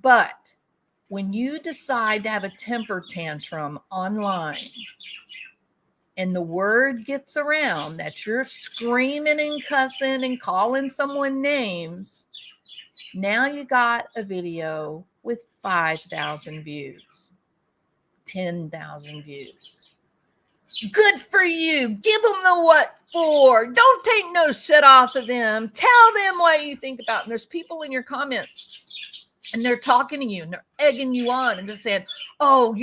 But when you decide to have a temper tantrum online and the word gets around that you're screaming and cussing and calling someone names, now you got a video with 5,000 views, 10,000 views. Good for you. Give them the what for. Don't take no shit off of them. Tell them what you think about. And there's people in your comments and they're talking to you and they're egging you on and they're saying, oh,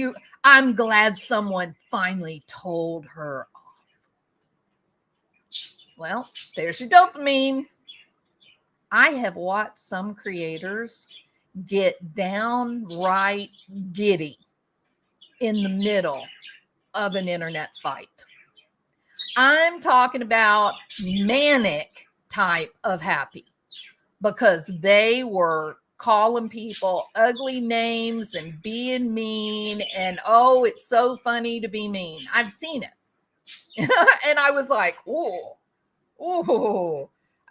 I'm glad someone finally told her off. Well, there's your dopamine. I have watched some creators get downright giddy in the middle of an internet fight. I'm talking about manic type of happy, because they were calling people ugly names and being mean, and oh, it's so funny to be mean. I've seen it. And I was like, oh,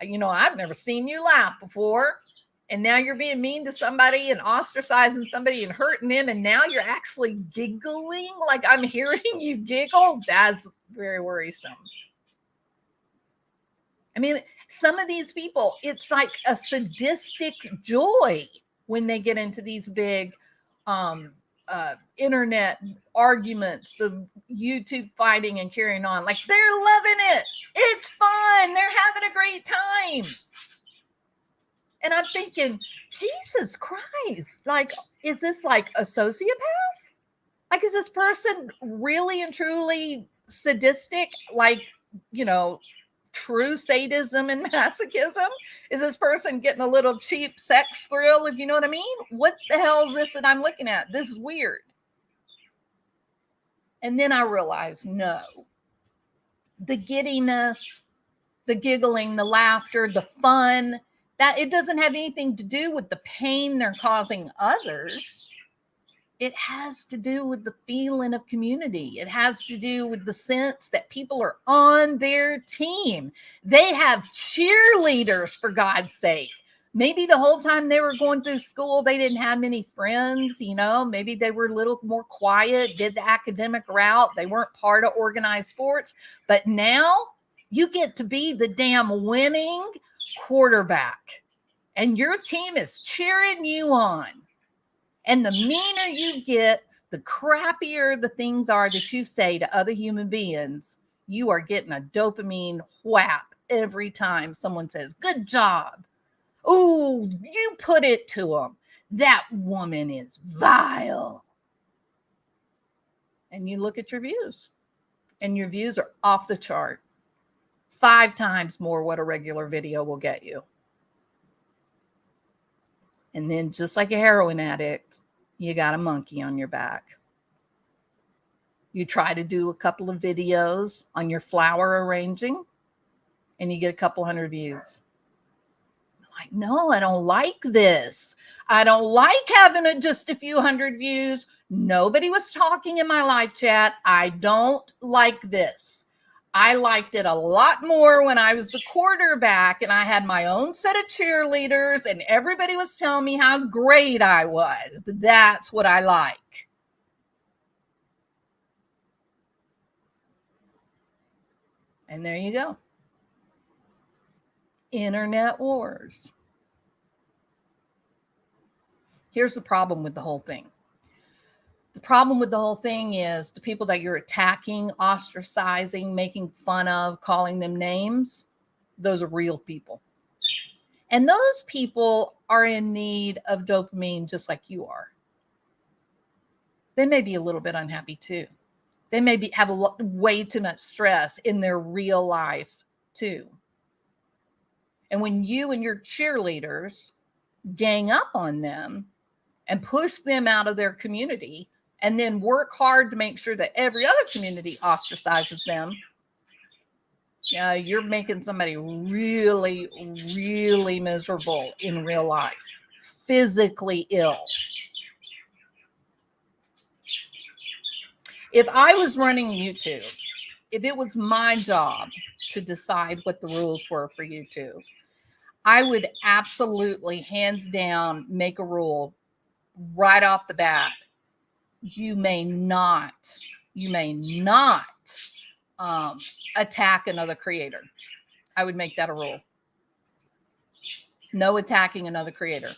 I've never seen you laugh before. And now you're being mean to somebody and ostracizing somebody and hurting them. And now you're actually giggling. Like I'm hearing you giggle. That's very worrisome. I mean, some of these people, it's like a sadistic joy when they get into these big internet arguments, the YouTube fighting and carrying on. Like they're loving it. It's fun. They're having a great time. And I'm thinking, Jesus Christ, like, is this like a sociopath? Like, is this person really and truly sadistic? Like, true sadism and masochism? Is this person getting a little cheap sex thrill, if you know what I mean? What the hell is this that I'm looking at? This is weird. And then I realized, no, the giddiness, the giggling, the laughter, the fun, that it doesn't have anything to do with the pain they're causing others. It has to do with the feeling of community. It has to do with the sense that people are on their team. They have cheerleaders, for God's sake. Maybe the whole time they were going through school, they didn't have many friends, maybe they were a little more quiet, did the academic route. They weren't part of organized sports. But now you get to be the damn winning quarterback and your team is cheering you on. And the meaner you get, the crappier the things are that you say to other human beings, you are getting a dopamine whap every time someone says, good job. Oh, you put it to them. That woman is vile. And you look at your views and your views are off the chart. 5 times more what a regular video will get you. And then just like a heroin addict, you got a monkey on your back. You try to do a couple of videos on your flower arranging and you get a couple hundred views. Like, no, I don't like this. I don't like having just a few hundred views. Nobody was talking in my live chat. I don't like this. I liked it a lot more when I was the quarterback and I had my own set of cheerleaders and everybody was telling me how great I was. That's what I like. And there you go. Internet wars. Here's the problem with the whole thing. The problem with the whole thing is the people that you're attacking, ostracizing, making fun of, calling them names, those are real people. And those people are in need of dopamine just like you are. They may be a little bit unhappy too. They may have way too much stress in their real life too. And when you and your cheerleaders gang up on them and push them out of their community, and then work hard to make sure that every other community ostracizes them, you're making somebody really, really miserable in real life, physically ill. If I was running YouTube if it was my job to decide what the rules were for YouTube, I would absolutely, hands down, make a rule right off the bat. You may not attack another creator. I would make that a rule. No attacking another creator.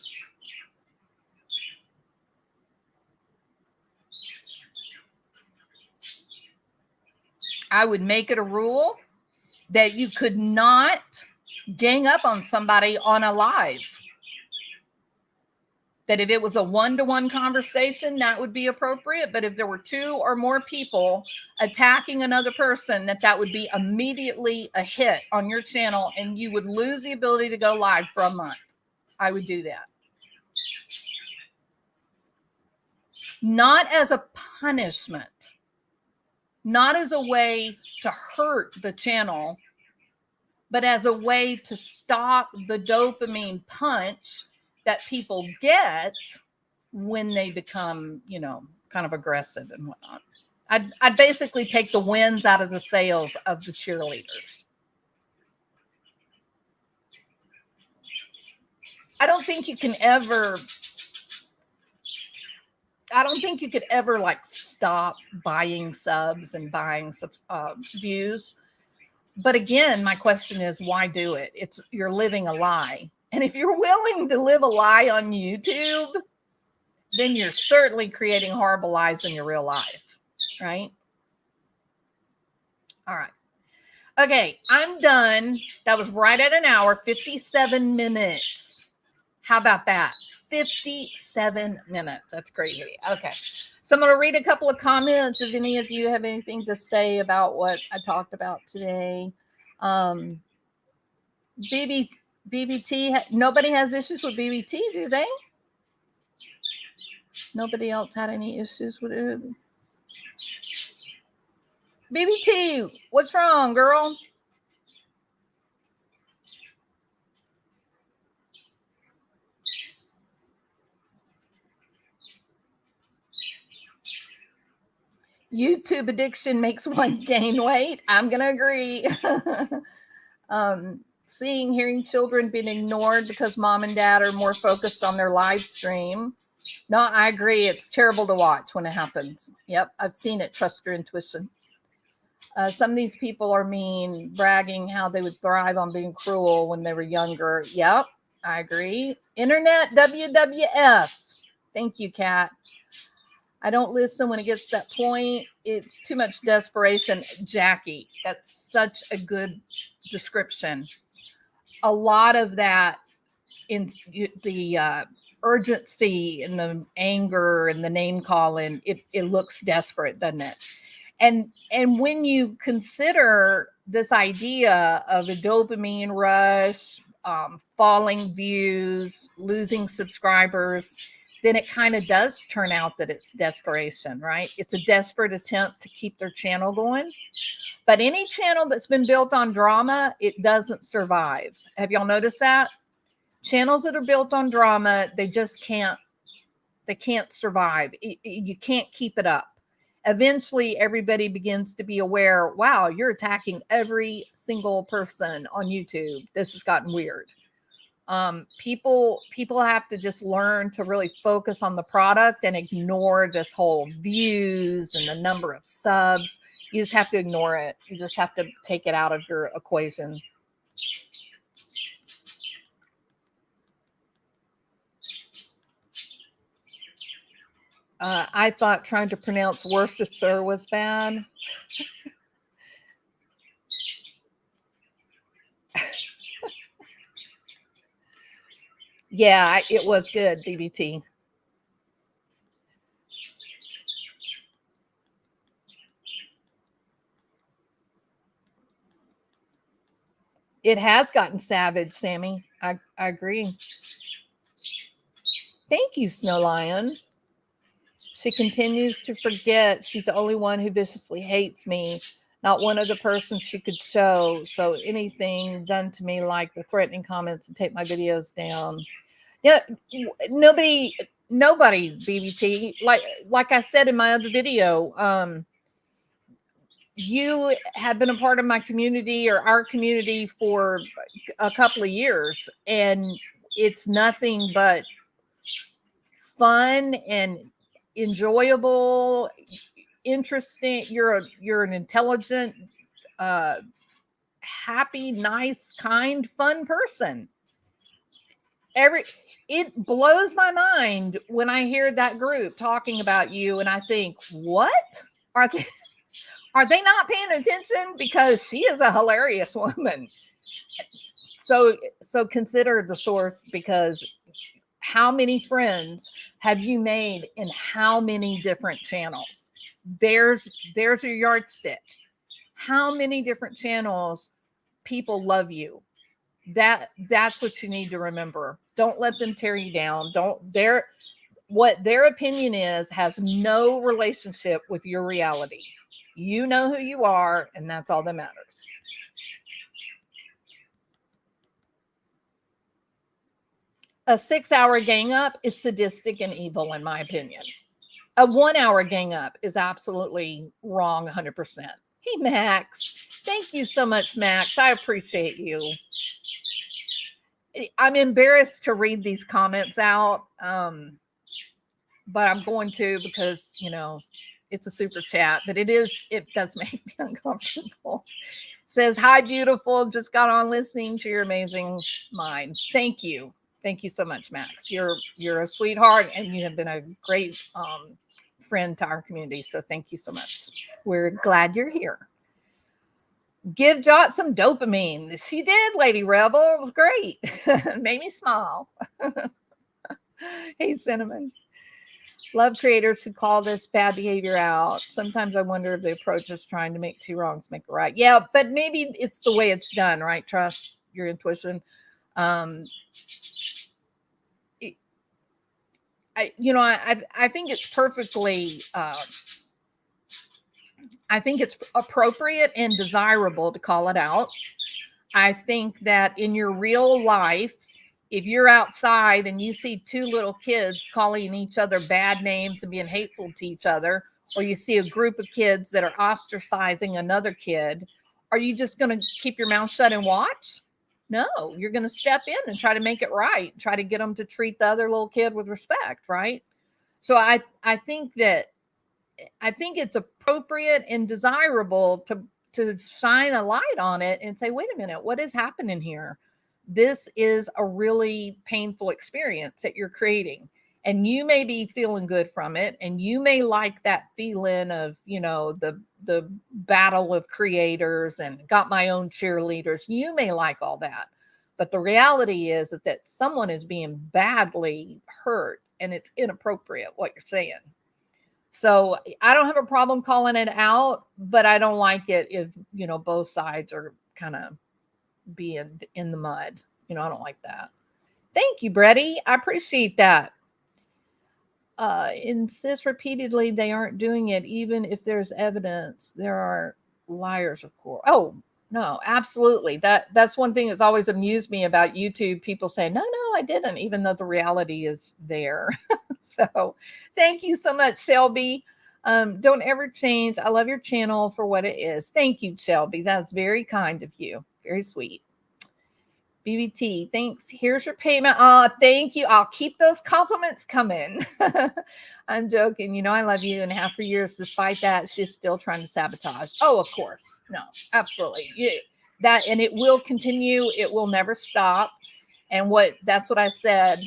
I would make it a rule that you could not gang up on somebody on a live. That if it was a one-to-one conversation, that would be appropriate. But if there were 2 or more people attacking another person, that would be immediately a hit on your channel, and you would lose the ability to go live for a month. I would do that. Not as a punishment, not as a way to hurt the channel, but as a way to stop the dopamine punch that people get when they become, kind of aggressive and whatnot. I'd basically take the wins out of the sails of the cheerleaders. I don't think you could ever like stop buying subs and buying views. But again, my question is, why do it? You're living a lie. And if you're willing to live a lie on YouTube, then you're certainly creating horrible lies in your real life, right? All right. Okay, I'm done. That was right at an hour, 57 minutes. How about that? 57 minutes. That's crazy. Okay. So I'm going to read a couple of comments if any of you have anything to say about what I talked about today. BBT, nobody has issues with BBT, do they? Nobody else had any issues with it? BBT, what's wrong, girl? YouTube addiction makes one gain weight. I'm going to agree. Hearing children being ignored because mom and dad are more focused on their live stream. No, I agree. It's terrible to watch when it happens. Yep, I've seen it. Trust your intuition. Some of these people are mean, bragging how they would thrive on being cruel when they were younger. Yep, I agree. Internet WWF. Thank you, Kat. I don't listen when it gets to that point. It's too much desperation. Jackie, that's such a good description. A lot of that in the urgency and the anger and the name calling, it looks desperate, doesn't it? And when you consider this idea of a dopamine rush, falling views, losing subscribers, then it kind of does turn out that it's desperation, right? It's a desperate attempt to keep their channel going. But any channel that's been built on drama, it doesn't survive. Have y'all noticed that? Channels that are built on drama, they can't survive. You can't keep it up. Eventually, everybody begins to be aware, wow, you're attacking every single person on YouTube. This has gotten weird. People have to just learn to really focus on the product and ignore this whole views and the number of subs. You just have to ignore it. You just have to take it out of your equation. I thought trying to pronounce Worcestershire was bad. Yeah, it was good, BBT. It has gotten savage, Sammy. I agree. Thank you, Snow Lion. She continues to forget she's the only one who viciously hates me, not one other person she could show. So anything done to me, like the threatening comments and take my videos down. Yeah, nobody, BBT. Like I said in my other video, you have been a part of my community or our community for a couple of years, and it's nothing but fun and enjoyable, interesting. You're an intelligent, happy, nice, kind, fun person. It blows my mind when I hear that group talking about you, and I think, what are they? Are they not paying attention? Because she is a hilarious woman. So consider the source, because how many friends have you made in how many different channels? There's your yardstick. How many different channels people love you? That's what you need to remember. Don't let them tear you down. What their opinion is has no relationship with your reality. You know who you are, and that's all that matters. A 6-hour gang up is sadistic and evil, in my opinion. A 1-hour gang up is absolutely wrong, 100%. Hey, Max. Thank you so much, Max. I appreciate you. I'm embarrassed to read these comments out, but I'm going to, because, it's a super chat, but it does make me uncomfortable. Says, hi, beautiful. Just got on listening to your amazing mind. Thank you. Thank you so much, Max. You're a sweetheart, and you have been a great friend to our community. So thank you so much. We're glad you're here. Give Jot some dopamine. She did, Lady Rebel. It was great. Made me smile. Hey, Cinnamon. Love creators who call this bad behavior out. Sometimes I wonder if the approach is trying to make two wrongs make a right. Yeah, but maybe it's the way it's done, right? Trust your intuition. I think it's perfectly, I think it's appropriate and desirable to call it out. I think that in your real life, if you're outside and you see two little kids calling each other bad names and being hateful to each other, or you see a group of kids that are ostracizing another kid, are you just going to keep your mouth shut and watch? No, you're going to step in and try to make it right. Try to get them to treat the other little kid with respect, right? So I think it's appropriate and desirable to shine a light on it and say, wait a minute, what is happening here? This is a really painful experience that you're creating, and you may be feeling good from it, and you may like that feeling of, the battle of creators and got my own cheerleaders. You may like all that, but the reality is that someone is being badly hurt, and it's inappropriate what you're saying. So I don't have a problem calling it out, but I don't like it if, both sides are kind of being in the mud. I don't like that. Thank you, Brady. I appreciate that. Insist repeatedly they aren't doing it, even if there's evidence. There are liars, of course. Oh, no, absolutely. That's one thing that's always amused me about YouTube. People say, no, I didn't, even though the reality is there. So thank you so much, Shelby. Don't ever change. I love your channel for what it is. Thank you, Shelby. That's very kind of you. Very sweet. BBT, thanks. Here's your payment. Thank you. I'll keep those compliments coming. I'm joking. I love you. And half for years, despite that, she's still trying to sabotage. Oh, of course. No, absolutely. And it will continue. It will never stop. And that's what I said.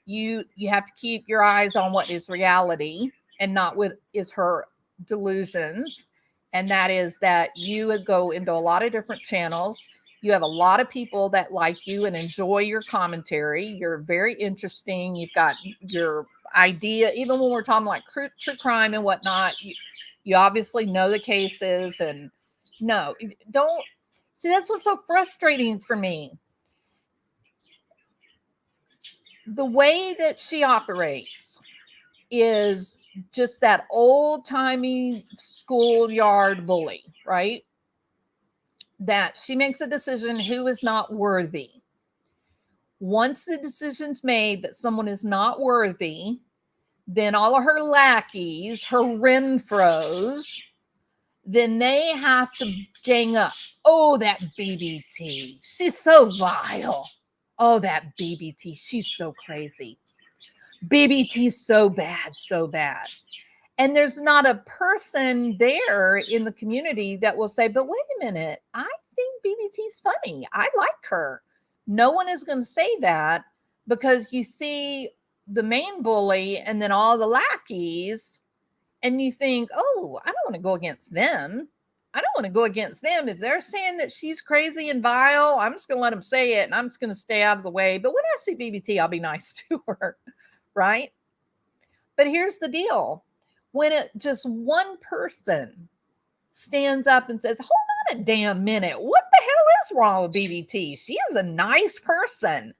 You have to keep your eyes on what is reality and not what is her delusions. And that is that you go into a lot of different channels. You have a lot of people that like you and enjoy your commentary. You're very interesting. You've got your idea, even when we're talking like true crime and whatnot, you obviously know the cases. And no, don't see, that's what's so frustrating for me. The way that she operates is just that old-timey schoolyard bully, right? That she makes a decision who is not worthy. Once the decision's made that someone is not worthy, then all of her lackeys, her Renfros, then they have to gang up. Oh, that BBT. She's so vile. Oh, that BBT. She's so crazy. BBT's so bad, so bad. And there's not a person there in the community that will say, but wait a minute, I think BBT's funny. I like her. No one is going to say that, because you see the main bully and then all the lackeys, and you think, oh, I don't want to go against them. I don't want to go against them. If they're saying that she's crazy and vile, I'm just going to let them say it, and I'm just going to stay out of the way. But when I see BBT, I'll be nice to her, right? But here's the deal. When just one person stands up and says, hold on a damn minute, what the hell is wrong with BBT? She is a nice person.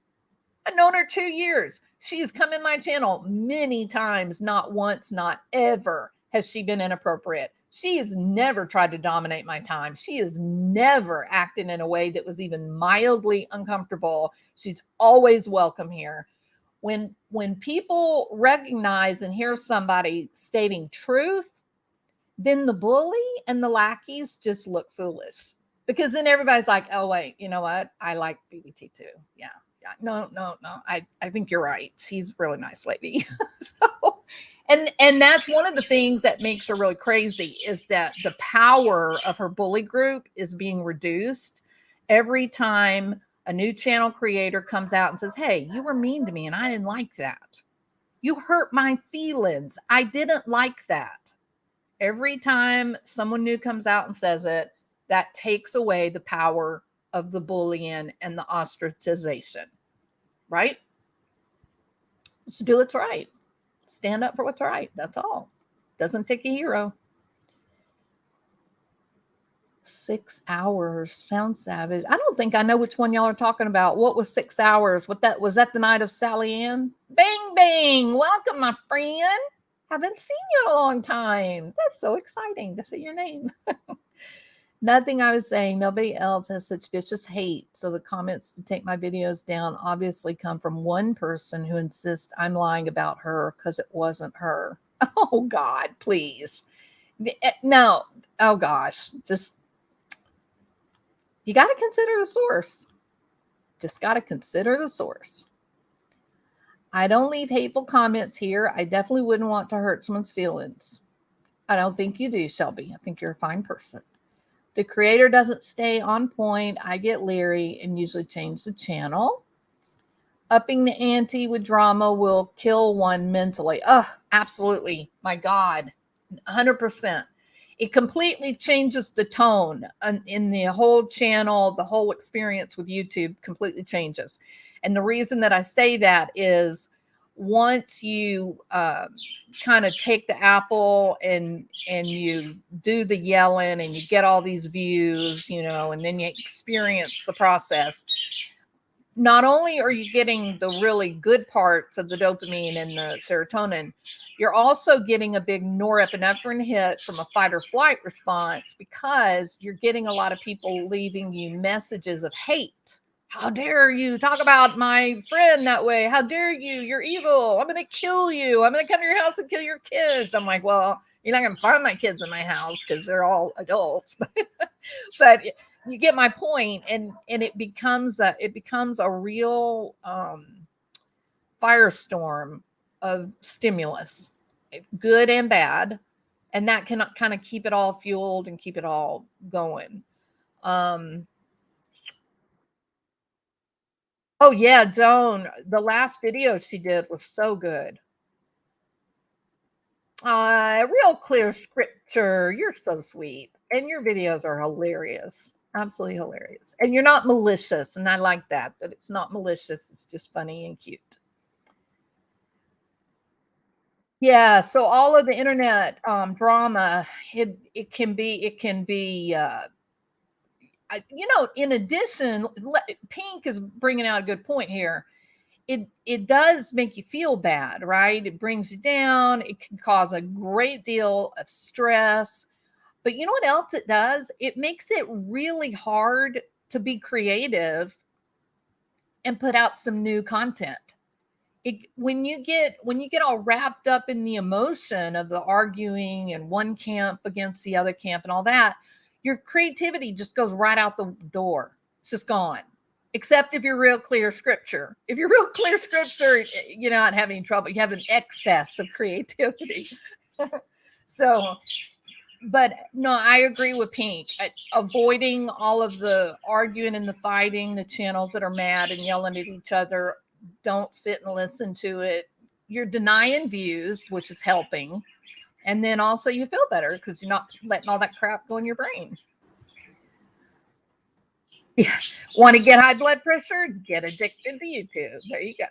I've known her 2 years. She's come in my channel many times, not once, not ever has she been inappropriate. She has never tried to dominate my time. She has never acted in a way that was even mildly uncomfortable. She's always welcome here. When people recognize and hear somebody stating truth, then the bully and the lackeys just look foolish, because then everybody's like, oh, wait, you know what? I like BBT too. Yeah. No. I think you're right. She's a really nice lady. So, and that's one of the things that makes her really crazy, is that the power of her bully group is being reduced every time a new channel creator comes out and says, hey, you were mean to me and I didn't like that. You hurt my feelings. I didn't like that. Every time someone new comes out and says it, that takes away the power of the bullying and the ostracization, right? Just do what's right. Stand up for what's right. That's all. Doesn't take a hero. 6 hours. Sounds savage. I don't think I know which one y'all are talking about. What was 6 hours? Was that the night of Sally Ann? Bang, bang. Welcome, my friend. Haven't seen you in a long time. That's so exciting to see your name. Nothing I was saying. Nobody else has such vicious hate. So the comments to take my videos down obviously come from one person who insists I'm lying about her because it wasn't her. Oh, God, please. No. Oh, gosh. Just, you got to consider the source. Just got to consider the source. I don't leave hateful comments here. I definitely wouldn't want to hurt someone's feelings. I don't think you do, Shelby. I think you're a fine person. The creator doesn't stay on point. I get leery and usually change the channel. Upping the ante with drama will kill one mentally. Oh, absolutely. My God. 100%. It completely changes the tone in the whole channel. The whole experience with YouTube completely changes. And the reason that I say that is, once you kind of take the apple and you do the yelling and you get all these views, and then you experience the process, not only are you getting the really good parts of the dopamine and the serotonin, you're also getting a big norepinephrine hit from a fight or flight response, because you're getting a lot of people leaving you messages of hate. How dare you talk about my friend that way? How dare you? You're evil. I'm going to kill you. I'm going to come to your house and kill your kids. I'm like, well, you're not going to find my kids in my house because they're all adults. But you get my point, and it becomes a real firestorm of stimulus, good and bad, and that can kind of keep it all fueled and keep it all going. Oh yeah, Joan, the last video she did was so good. Real clear scripture. You're so sweet, and your videos are hilarious. Absolutely hilarious. And you're not malicious. And I like that it's not malicious. It's just funny and cute. Yeah. So all of the internet drama, it can be, in addition, Pink is bringing out a good point here. It does make you feel bad, right? It brings you down. It can cause a great deal of stress. But you know what else it does? It makes it really hard to be creative and put out some new content. when you get all wrapped up in the emotion of the arguing and one camp against the other camp and all that, your creativity just goes right out the door. It's just gone. Except if you're real clear scripture. If you're real clear scripture, you're not having trouble. You have an excess of creativity. So, but no, I agree with Pink. Avoiding all of the arguing and the fighting, the channels that are mad and yelling at each other. Don't sit and listen to it. You're denying views, which is helping. And then also you feel better because you're not letting all that crap go in your brain. Yeah. Want to get high blood pressure? Get addicted to YouTube. There you go.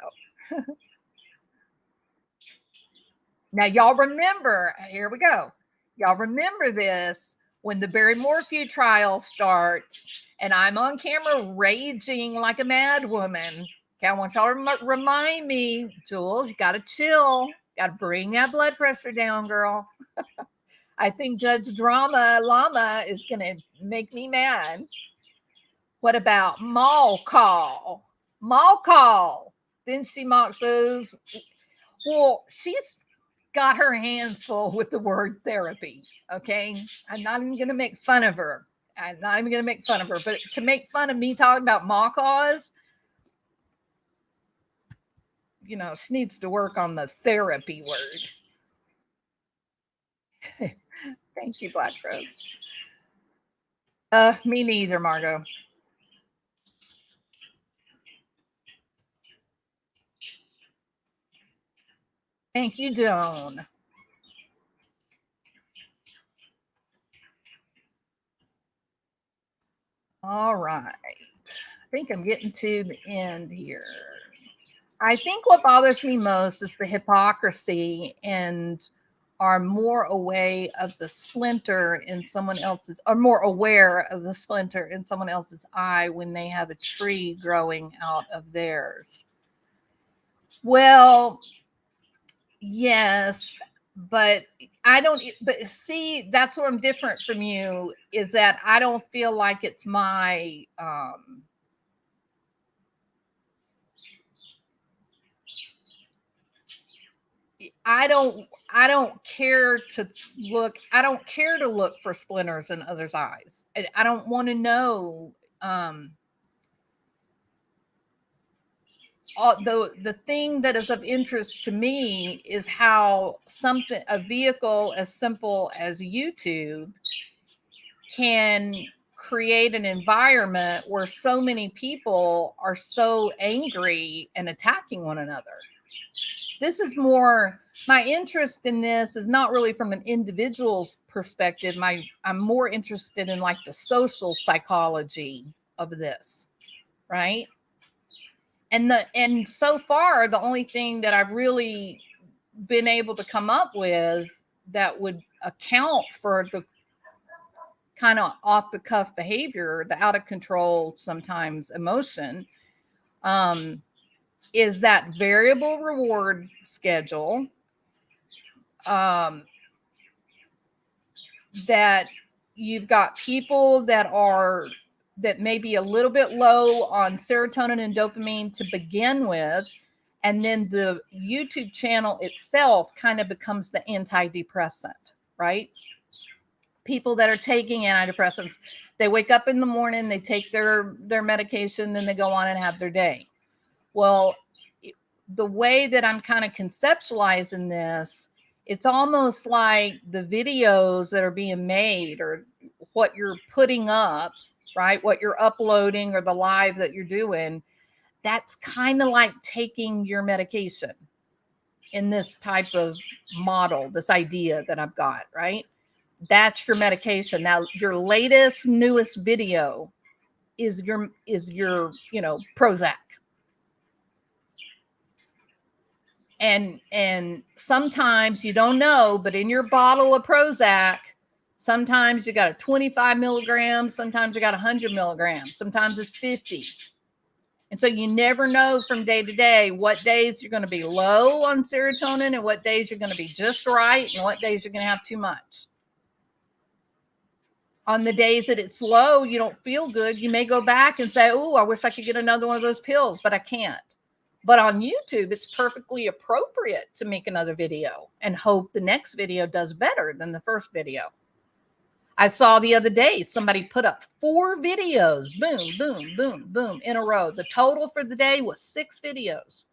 Now, y'all remember, here we go. Y'all remember this when the Barry Morphew trial starts and I'm on camera raging like a mad woman. Okay, I want y'all to remind me, Jules, you got to chill. Got to bring that blood pressure down, girl. I think Judge Drama Llama is going to make me mad. What about mall call? Mall call. Then she mocks those. Well, she's got her hands full with the word therapy. Okay. I'm not even going to make fun of her. I'm not even going to make fun of her. But to make fun of me talking about mall calls, she needs to work on the therapy word. Thank you, Black Rose. Me neither, Margot. Thank you, Joan. All right. I think I'm getting to the end here. I think what bothers me most is the hypocrisy and are more aware of the splinter in someone else's, or more aware of the splinter in someone else's eye when they have a tree growing out of theirs. Well, yes, but see, that's where I'm different from you, is that I don't feel like it's my, I don't care to look. I don't care to look for splinters in others' eyes. I don't want to know. The thing that is of interest to me is how a vehicle as simple as YouTube can create an environment where so many people are so angry and attacking one another. This is more, my interest in this is not really from an individual's perspective. I'm more interested in like the social psychology of this, right? And so far, the only thing that I've really been able to come up with that would account for the kind of off the cuff behavior, the out of control, sometimes emotion, is that variable reward schedule, that you've got people that may be a little bit low on serotonin and dopamine to begin with, and then the YouTube channel itself kind of becomes the antidepressant, right? People that are taking antidepressants, they wake up in the morning, they take their medication, then they go on and have their day. Well, the way that I'm kind of conceptualizing this, it's almost like the videos that are being made or what you're putting up, right? What you're uploading or the live that you're doing, that's kind of like taking your medication in this type of model, this idea that I've got, right? That's your medication. Now, your latest, newest video is your Prozac. And sometimes you don't know, but in your bottle of Prozac, sometimes you got a 25 milligrams, sometimes you got 100 milligrams, sometimes it's 50. And so you never know from day to day what days you're going to be low on serotonin and what days you're going to be just right and what days you're going to have too much. On the days that it's low, you don't feel good, you may go back and say, oh, I wish I could get another one of those pills, but I can't. But on YouTube, it's perfectly appropriate to make another video and hope the next video does better than the first video. I saw the other day somebody put up 4 videos, boom, boom, boom, boom, in a row. The total for the day was 6 videos.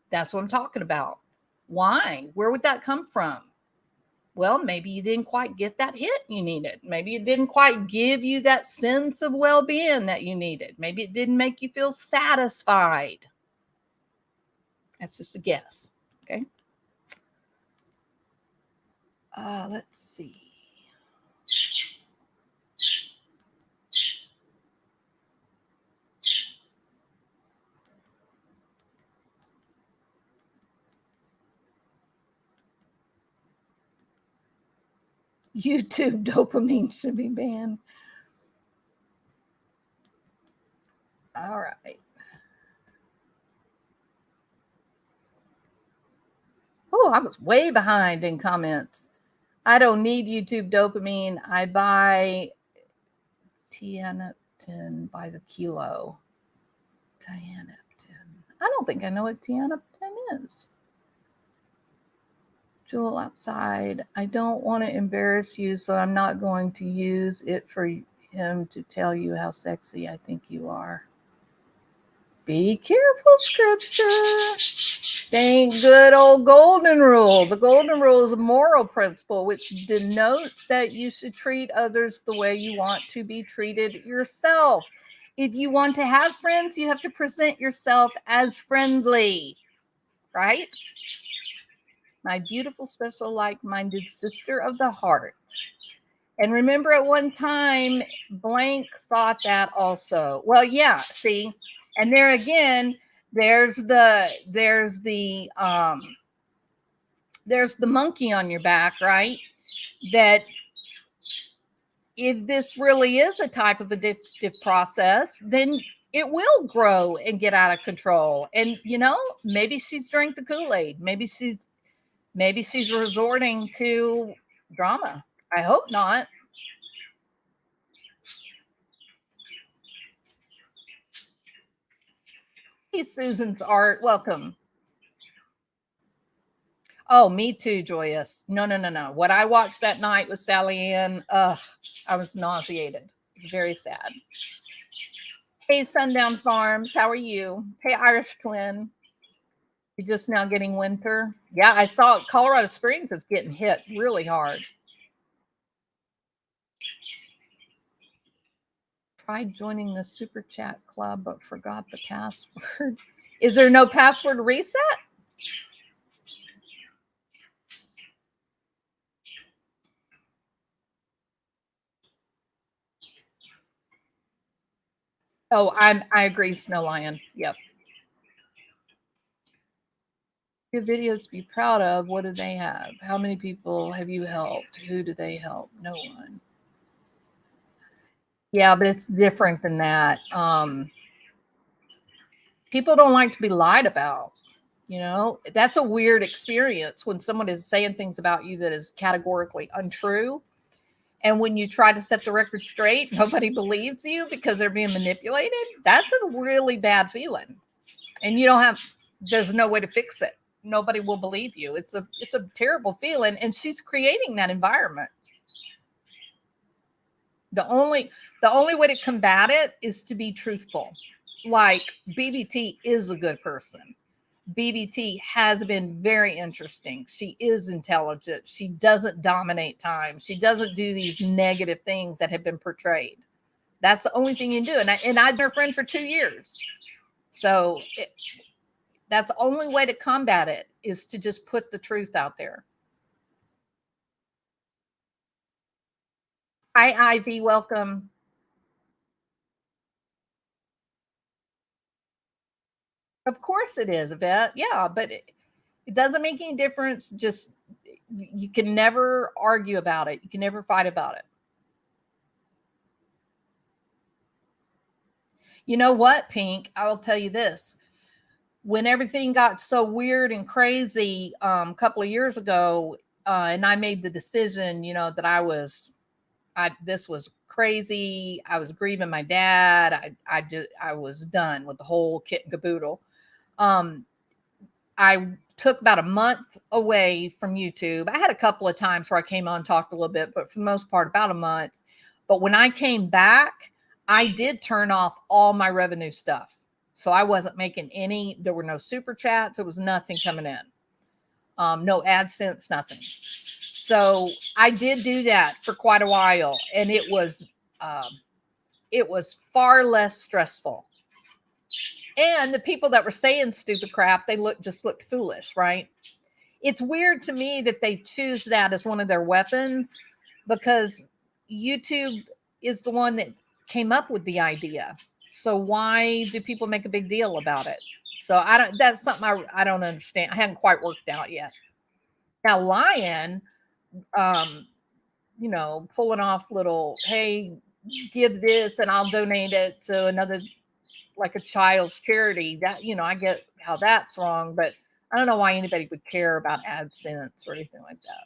That's what I'm talking about. Why? Where would that come from? Well, maybe you didn't quite get that hit you needed. Maybe it didn't quite give you that sense of well-being that you needed. Maybe it didn't make you feel satisfied. That's just a guess. Okay. Let's see. YouTube dopamine should be banned. All right. Oh, I was way behind in comments. I don't need YouTube dopamine. I buy tianeptine by the kilo. Tianeptine. I don't think I know what tianeptine is. Jewel outside. I don't want to embarrass you, so I'm not going to use it for him to tell you how sexy I think you are. Be careful, scripture. Thank good old golden rule. The golden rule is a moral principle which denotes that you should treat others the way you want to be treated yourself. If you want to have friends, you have to present yourself as friendly, right? My beautiful, special, like-minded sister of the heart. And remember, at one time, blank thought that also. Well, yeah, see, and there again, there's the monkey on your back, right? That if this really is a type of addictive process, then it will grow and get out of control. And maybe she's drank the Kool-Aid. Maybe she's resorting to drama. I hope not. Hey, Susan's art. Welcome. Oh, me too, Joyous. No. What I watched that night with Sally Ann, I was nauseated. It's very sad. Hey, Sundown Farms. How are you? Hey, Irish Twin. You're just now getting winter? Yeah, I saw Colorado Springs is getting hit really hard. Tried joining the super chat club, but forgot the password. Is there no password reset? Oh, I agree, Snow Lion. Yep. Good videos to be proud of. What do they have? How many people have you helped? Who do they help? No one. Yeah, but it's different than that. People don't like to be lied about. That's a weird experience when someone is saying things about you that is categorically untrue. And when you try to set the record straight, nobody believes you because they're being manipulated. That's a really bad feeling. And there's no way to fix it. Nobody will believe you. It's a terrible feeling. And she's creating that environment. The only way to combat it is to be truthful. Like, BBT is a good person. BBT has been very interesting. She is intelligent. She doesn't dominate time. She doesn't do these negative things that have been portrayed. That's the only thing you can do. And I've been her friend for 2 years. So that's the only way to combat it is to just put the truth out there. Hi, Ivy. Welcome. Of course it is, Yvette. Yeah, but it doesn't make any difference. Just, you can never argue about it. You can never fight about it. You know what, Pink? I will tell you this. When everything got so weird and crazy a couple of years ago, and I made the decision, that I was this was crazy. I was grieving my dad. I was done with the whole kit and caboodle. I took about a month away from YouTube. I had a couple of times where I came on, talked a little bit, but for the most part, about a month. But when I came back, I did turn off all my revenue stuff. So I wasn't making any, there were no super chats. There was nothing coming in. No AdSense, nothing. So I did do that for quite a while. And it was far less stressful. And the people that were saying stupid crap, they just looked foolish, right? It's weird to me that they choose that as one of their weapons, because YouTube is the one that came up with the idea. So why do people make a big deal about it? So that's something I don't understand. I haven't quite worked out yet. Now, Lion, pulling off little, hey, give this and I'll donate it to another, like a child's charity. That, I get how that's wrong, but I don't know why anybody would care about AdSense or anything like that.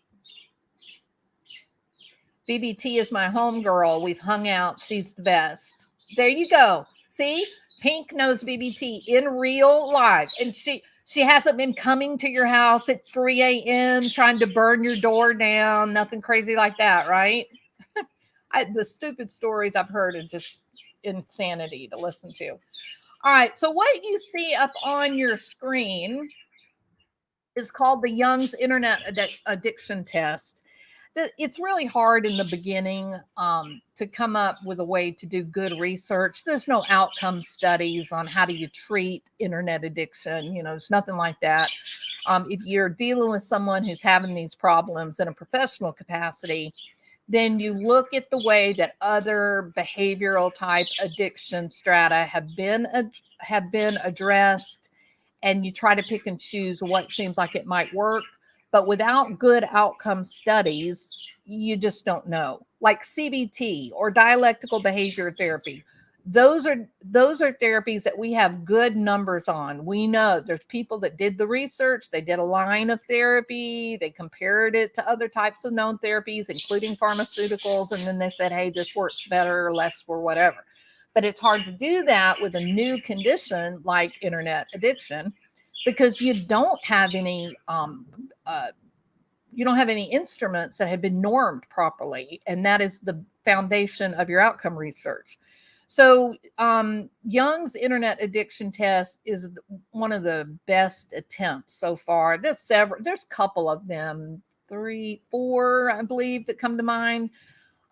BBT is my homegirl. We've hung out. She's the best. There you go. See, Pink knows BBT in real life. And she hasn't been coming to your house at 3 a.m. trying to burn your door down. Nothing crazy like that, right? The stupid stories I've heard are just insanity to listen to. All right. So what you see up on your screen is called the Young's Internet Addiction Test. It's really hard in the beginning to come up with a way to do good research. There's no outcome studies on how do you treat internet addiction. There's nothing like that. If you're dealing with someone who's having these problems in a professional capacity, then you look at the way that other behavioral type addiction strata have been addressed, and you try to pick and choose what seems like it might work. But without good outcome studies, you just don't know. Like CBT or dialectical behavior therapy. Those are therapies that we have good numbers on. We know there's people that did the research. They did a line of therapy. They compared it to other types of known therapies, including pharmaceuticals. And then they said, hey, this works better or less or whatever. But it's hard to do that with a new condition like internet addiction, because you don't have any instruments that have been normed properly, and that is the foundation of your outcome research. So Young's Internet Addiction Test is one of the best attempts so far. There's a couple of them, 3, 4, I believe, that come to mind,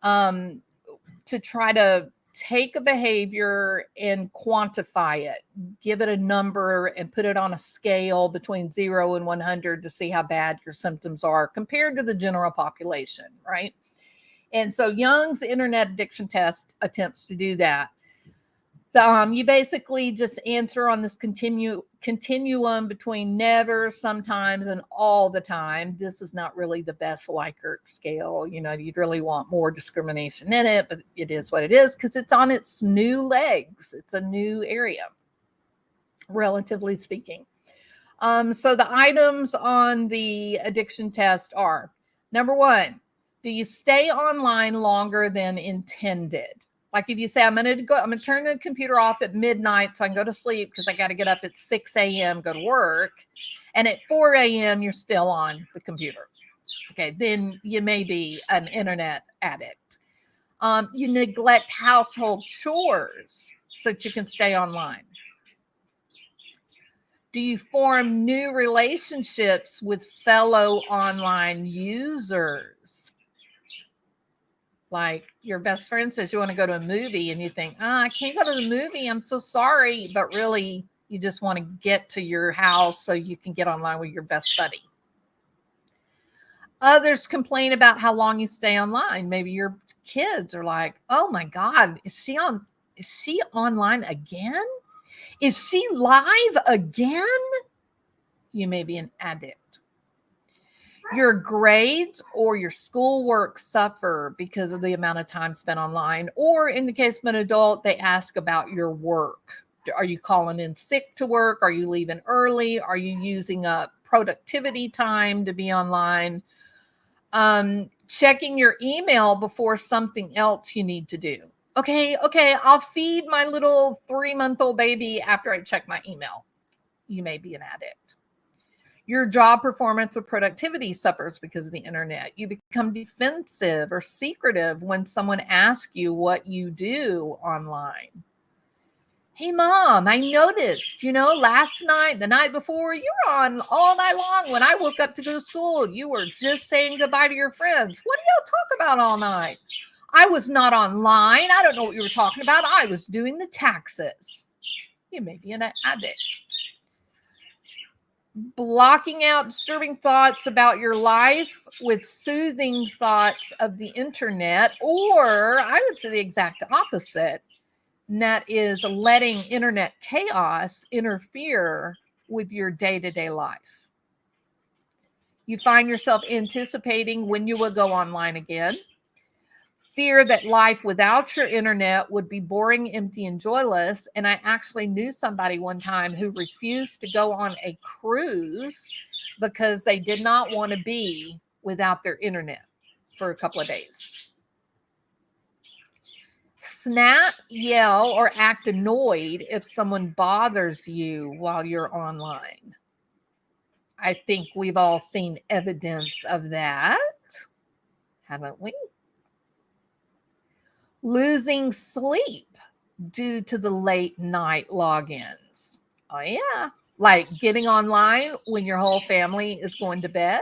to try to take a behavior and quantify it, give it a number and put it on a scale between 0 and 100 to see how bad your symptoms are compared to the general population, right? And so Young's Internet Addiction Test attempts to do that. You basically just answer on this continuum between never, sometimes, and all the time. This is not really the best Likert scale. You'd really want more discrimination in it, but it is what it is because it's on its new legs. It's a new area, relatively speaking. So the items on the addiction test are, number 1, do you stay online longer than intended? Like if you say, I'm going to turn the computer off at midnight so I can go to sleep because I got to get up at 6 a.m., go to work. And at 4 a.m., you're still on the computer. Okay, then you may be an internet addict. You neglect household chores so that you can stay online. Do you form new relationships with fellow online users? Like your best friend says you want to go to a movie and you think, I can't go to the movie. I'm so sorry. But really, you just want to get to your house so you can get online with your best buddy. Others complain about how long you stay online. Maybe your kids are like, oh my God, is she online again? Is she live again? You may be an addict. Your grades or your schoolwork suffer because of the amount of time spent online. Or in the case of an adult, they ask about your work. Are you calling in sick to work? Are you leaving early? Are you using up productivity time to be online? checking your email before something else you need to do. Okay, I'll feed my little 3-month-old baby after I check my email. You may be an addict. Your job performance or productivity suffers because of the internet. You become defensive or secretive when someone asks you what you do online. Hey, Mom, I noticed, last night, the night before, you were on all night long. When I woke up to go to school, you were just saying goodbye to your friends. What did y'all talk about all night? I was not online. I don't know what you were talking about. I was doing the taxes. You may be an addict. Blocking out disturbing thoughts about your life with soothing thoughts of the internet, or I would say the exact opposite. And that is letting internet chaos interfere with your day-to-day life. You find yourself anticipating when you will go online again. Fear that life without your internet would be boring, empty, and joyless. And I actually knew somebody one time who refused to go on a cruise because they did not want to be without their internet for a couple of days. Snap, yell, or act annoyed if someone bothers you while you're online. I think we've all seen evidence of that, haven't we? Losing sleep due to the late night logins. Oh, yeah. Like getting online when your whole family is going to bed.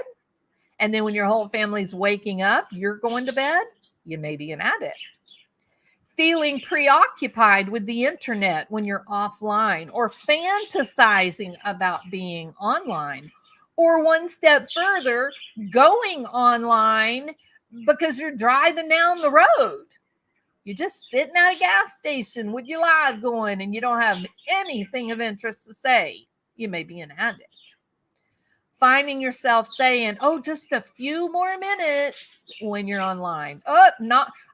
And then when your whole family's waking up, you're going to bed. You may be an addict. Feeling preoccupied with the internet when you're offline, or fantasizing about being online, or one step further, going online because you're driving down the road. You're just sitting at a gas station with your live going and you don't have anything of interest to say. You may be an addict. Finding yourself saying, oh, just a few more minutes when you're online. Oh,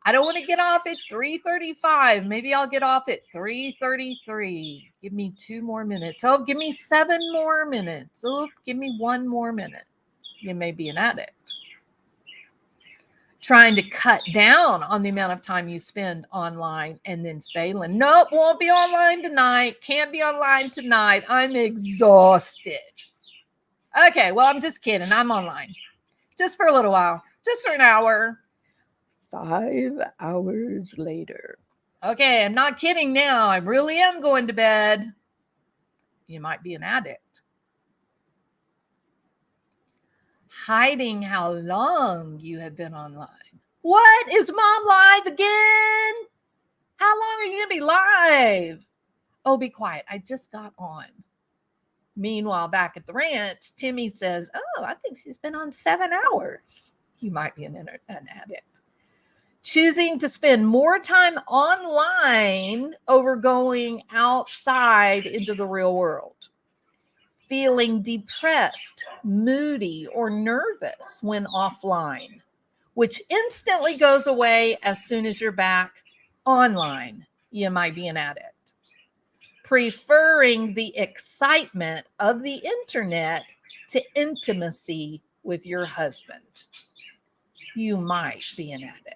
I don't want to get off at 3:35. Maybe I'll get off at 3:33. Give me 2 more minutes. Oh, give me 7 more minutes. Oh, give me 1 more minute. You may be an addict. Trying to cut down on the amount of time you spend online and then failing. Nope, won't be online tonight. Can't be online tonight. I'm exhausted. Okay, well, I'm just kidding. I'm online. Just for a little while. Just for an hour. 5 hours later. Okay, I'm not kidding now. I really am going to bed. You might be an addict. Hiding how long you have been online. What? Is Mom live again? How long are you going to be live? Oh, be quiet. I just got on. Meanwhile, back at the ranch, Timmy says, oh, I think she's been on 7 hours. You might be an addict. Choosing to spend more time online over going outside into the real world. Feeling depressed, moody, or nervous when offline, which instantly goes away as soon as you're back online. You might be an addict. Preferring the excitement of the internet to intimacy with your husband. You might be an addict.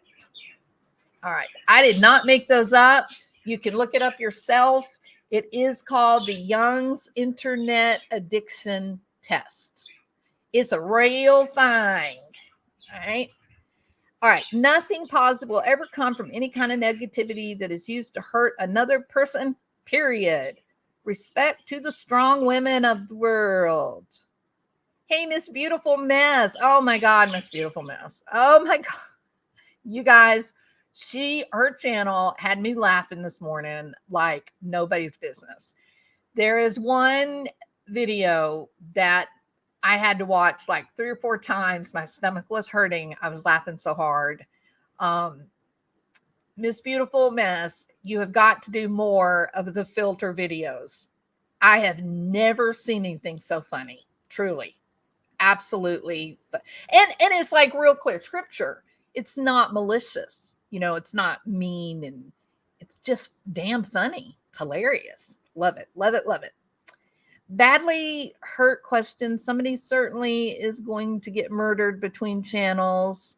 All right. I did not make those up. You can look it up yourself. It is called the Young's Internet Addiction Test. It's a real thing. All right. All right. Nothing positive will ever come from any kind of negativity that is used to hurt another person. Period. Respect to the strong women of the world. Hey, Miss Beautiful Mess. Oh my God, Miss Beautiful Mess. Oh my God. You guys, her channel had me laughing this morning like nobody's business. There is one video that I had to watch like 3 or 4 times. My stomach was hurting. I was laughing so hard. Miss Beautiful Mess, you have got to do more of the filter videos. I have never seen anything so funny, truly. Absolutely. And it's like real clear scripture. It's not malicious. It's not mean, and it's just damn funny. It's hilarious. Love it. Love it. Love it. Badly hurt question. Somebody certainly is going to get murdered between channels.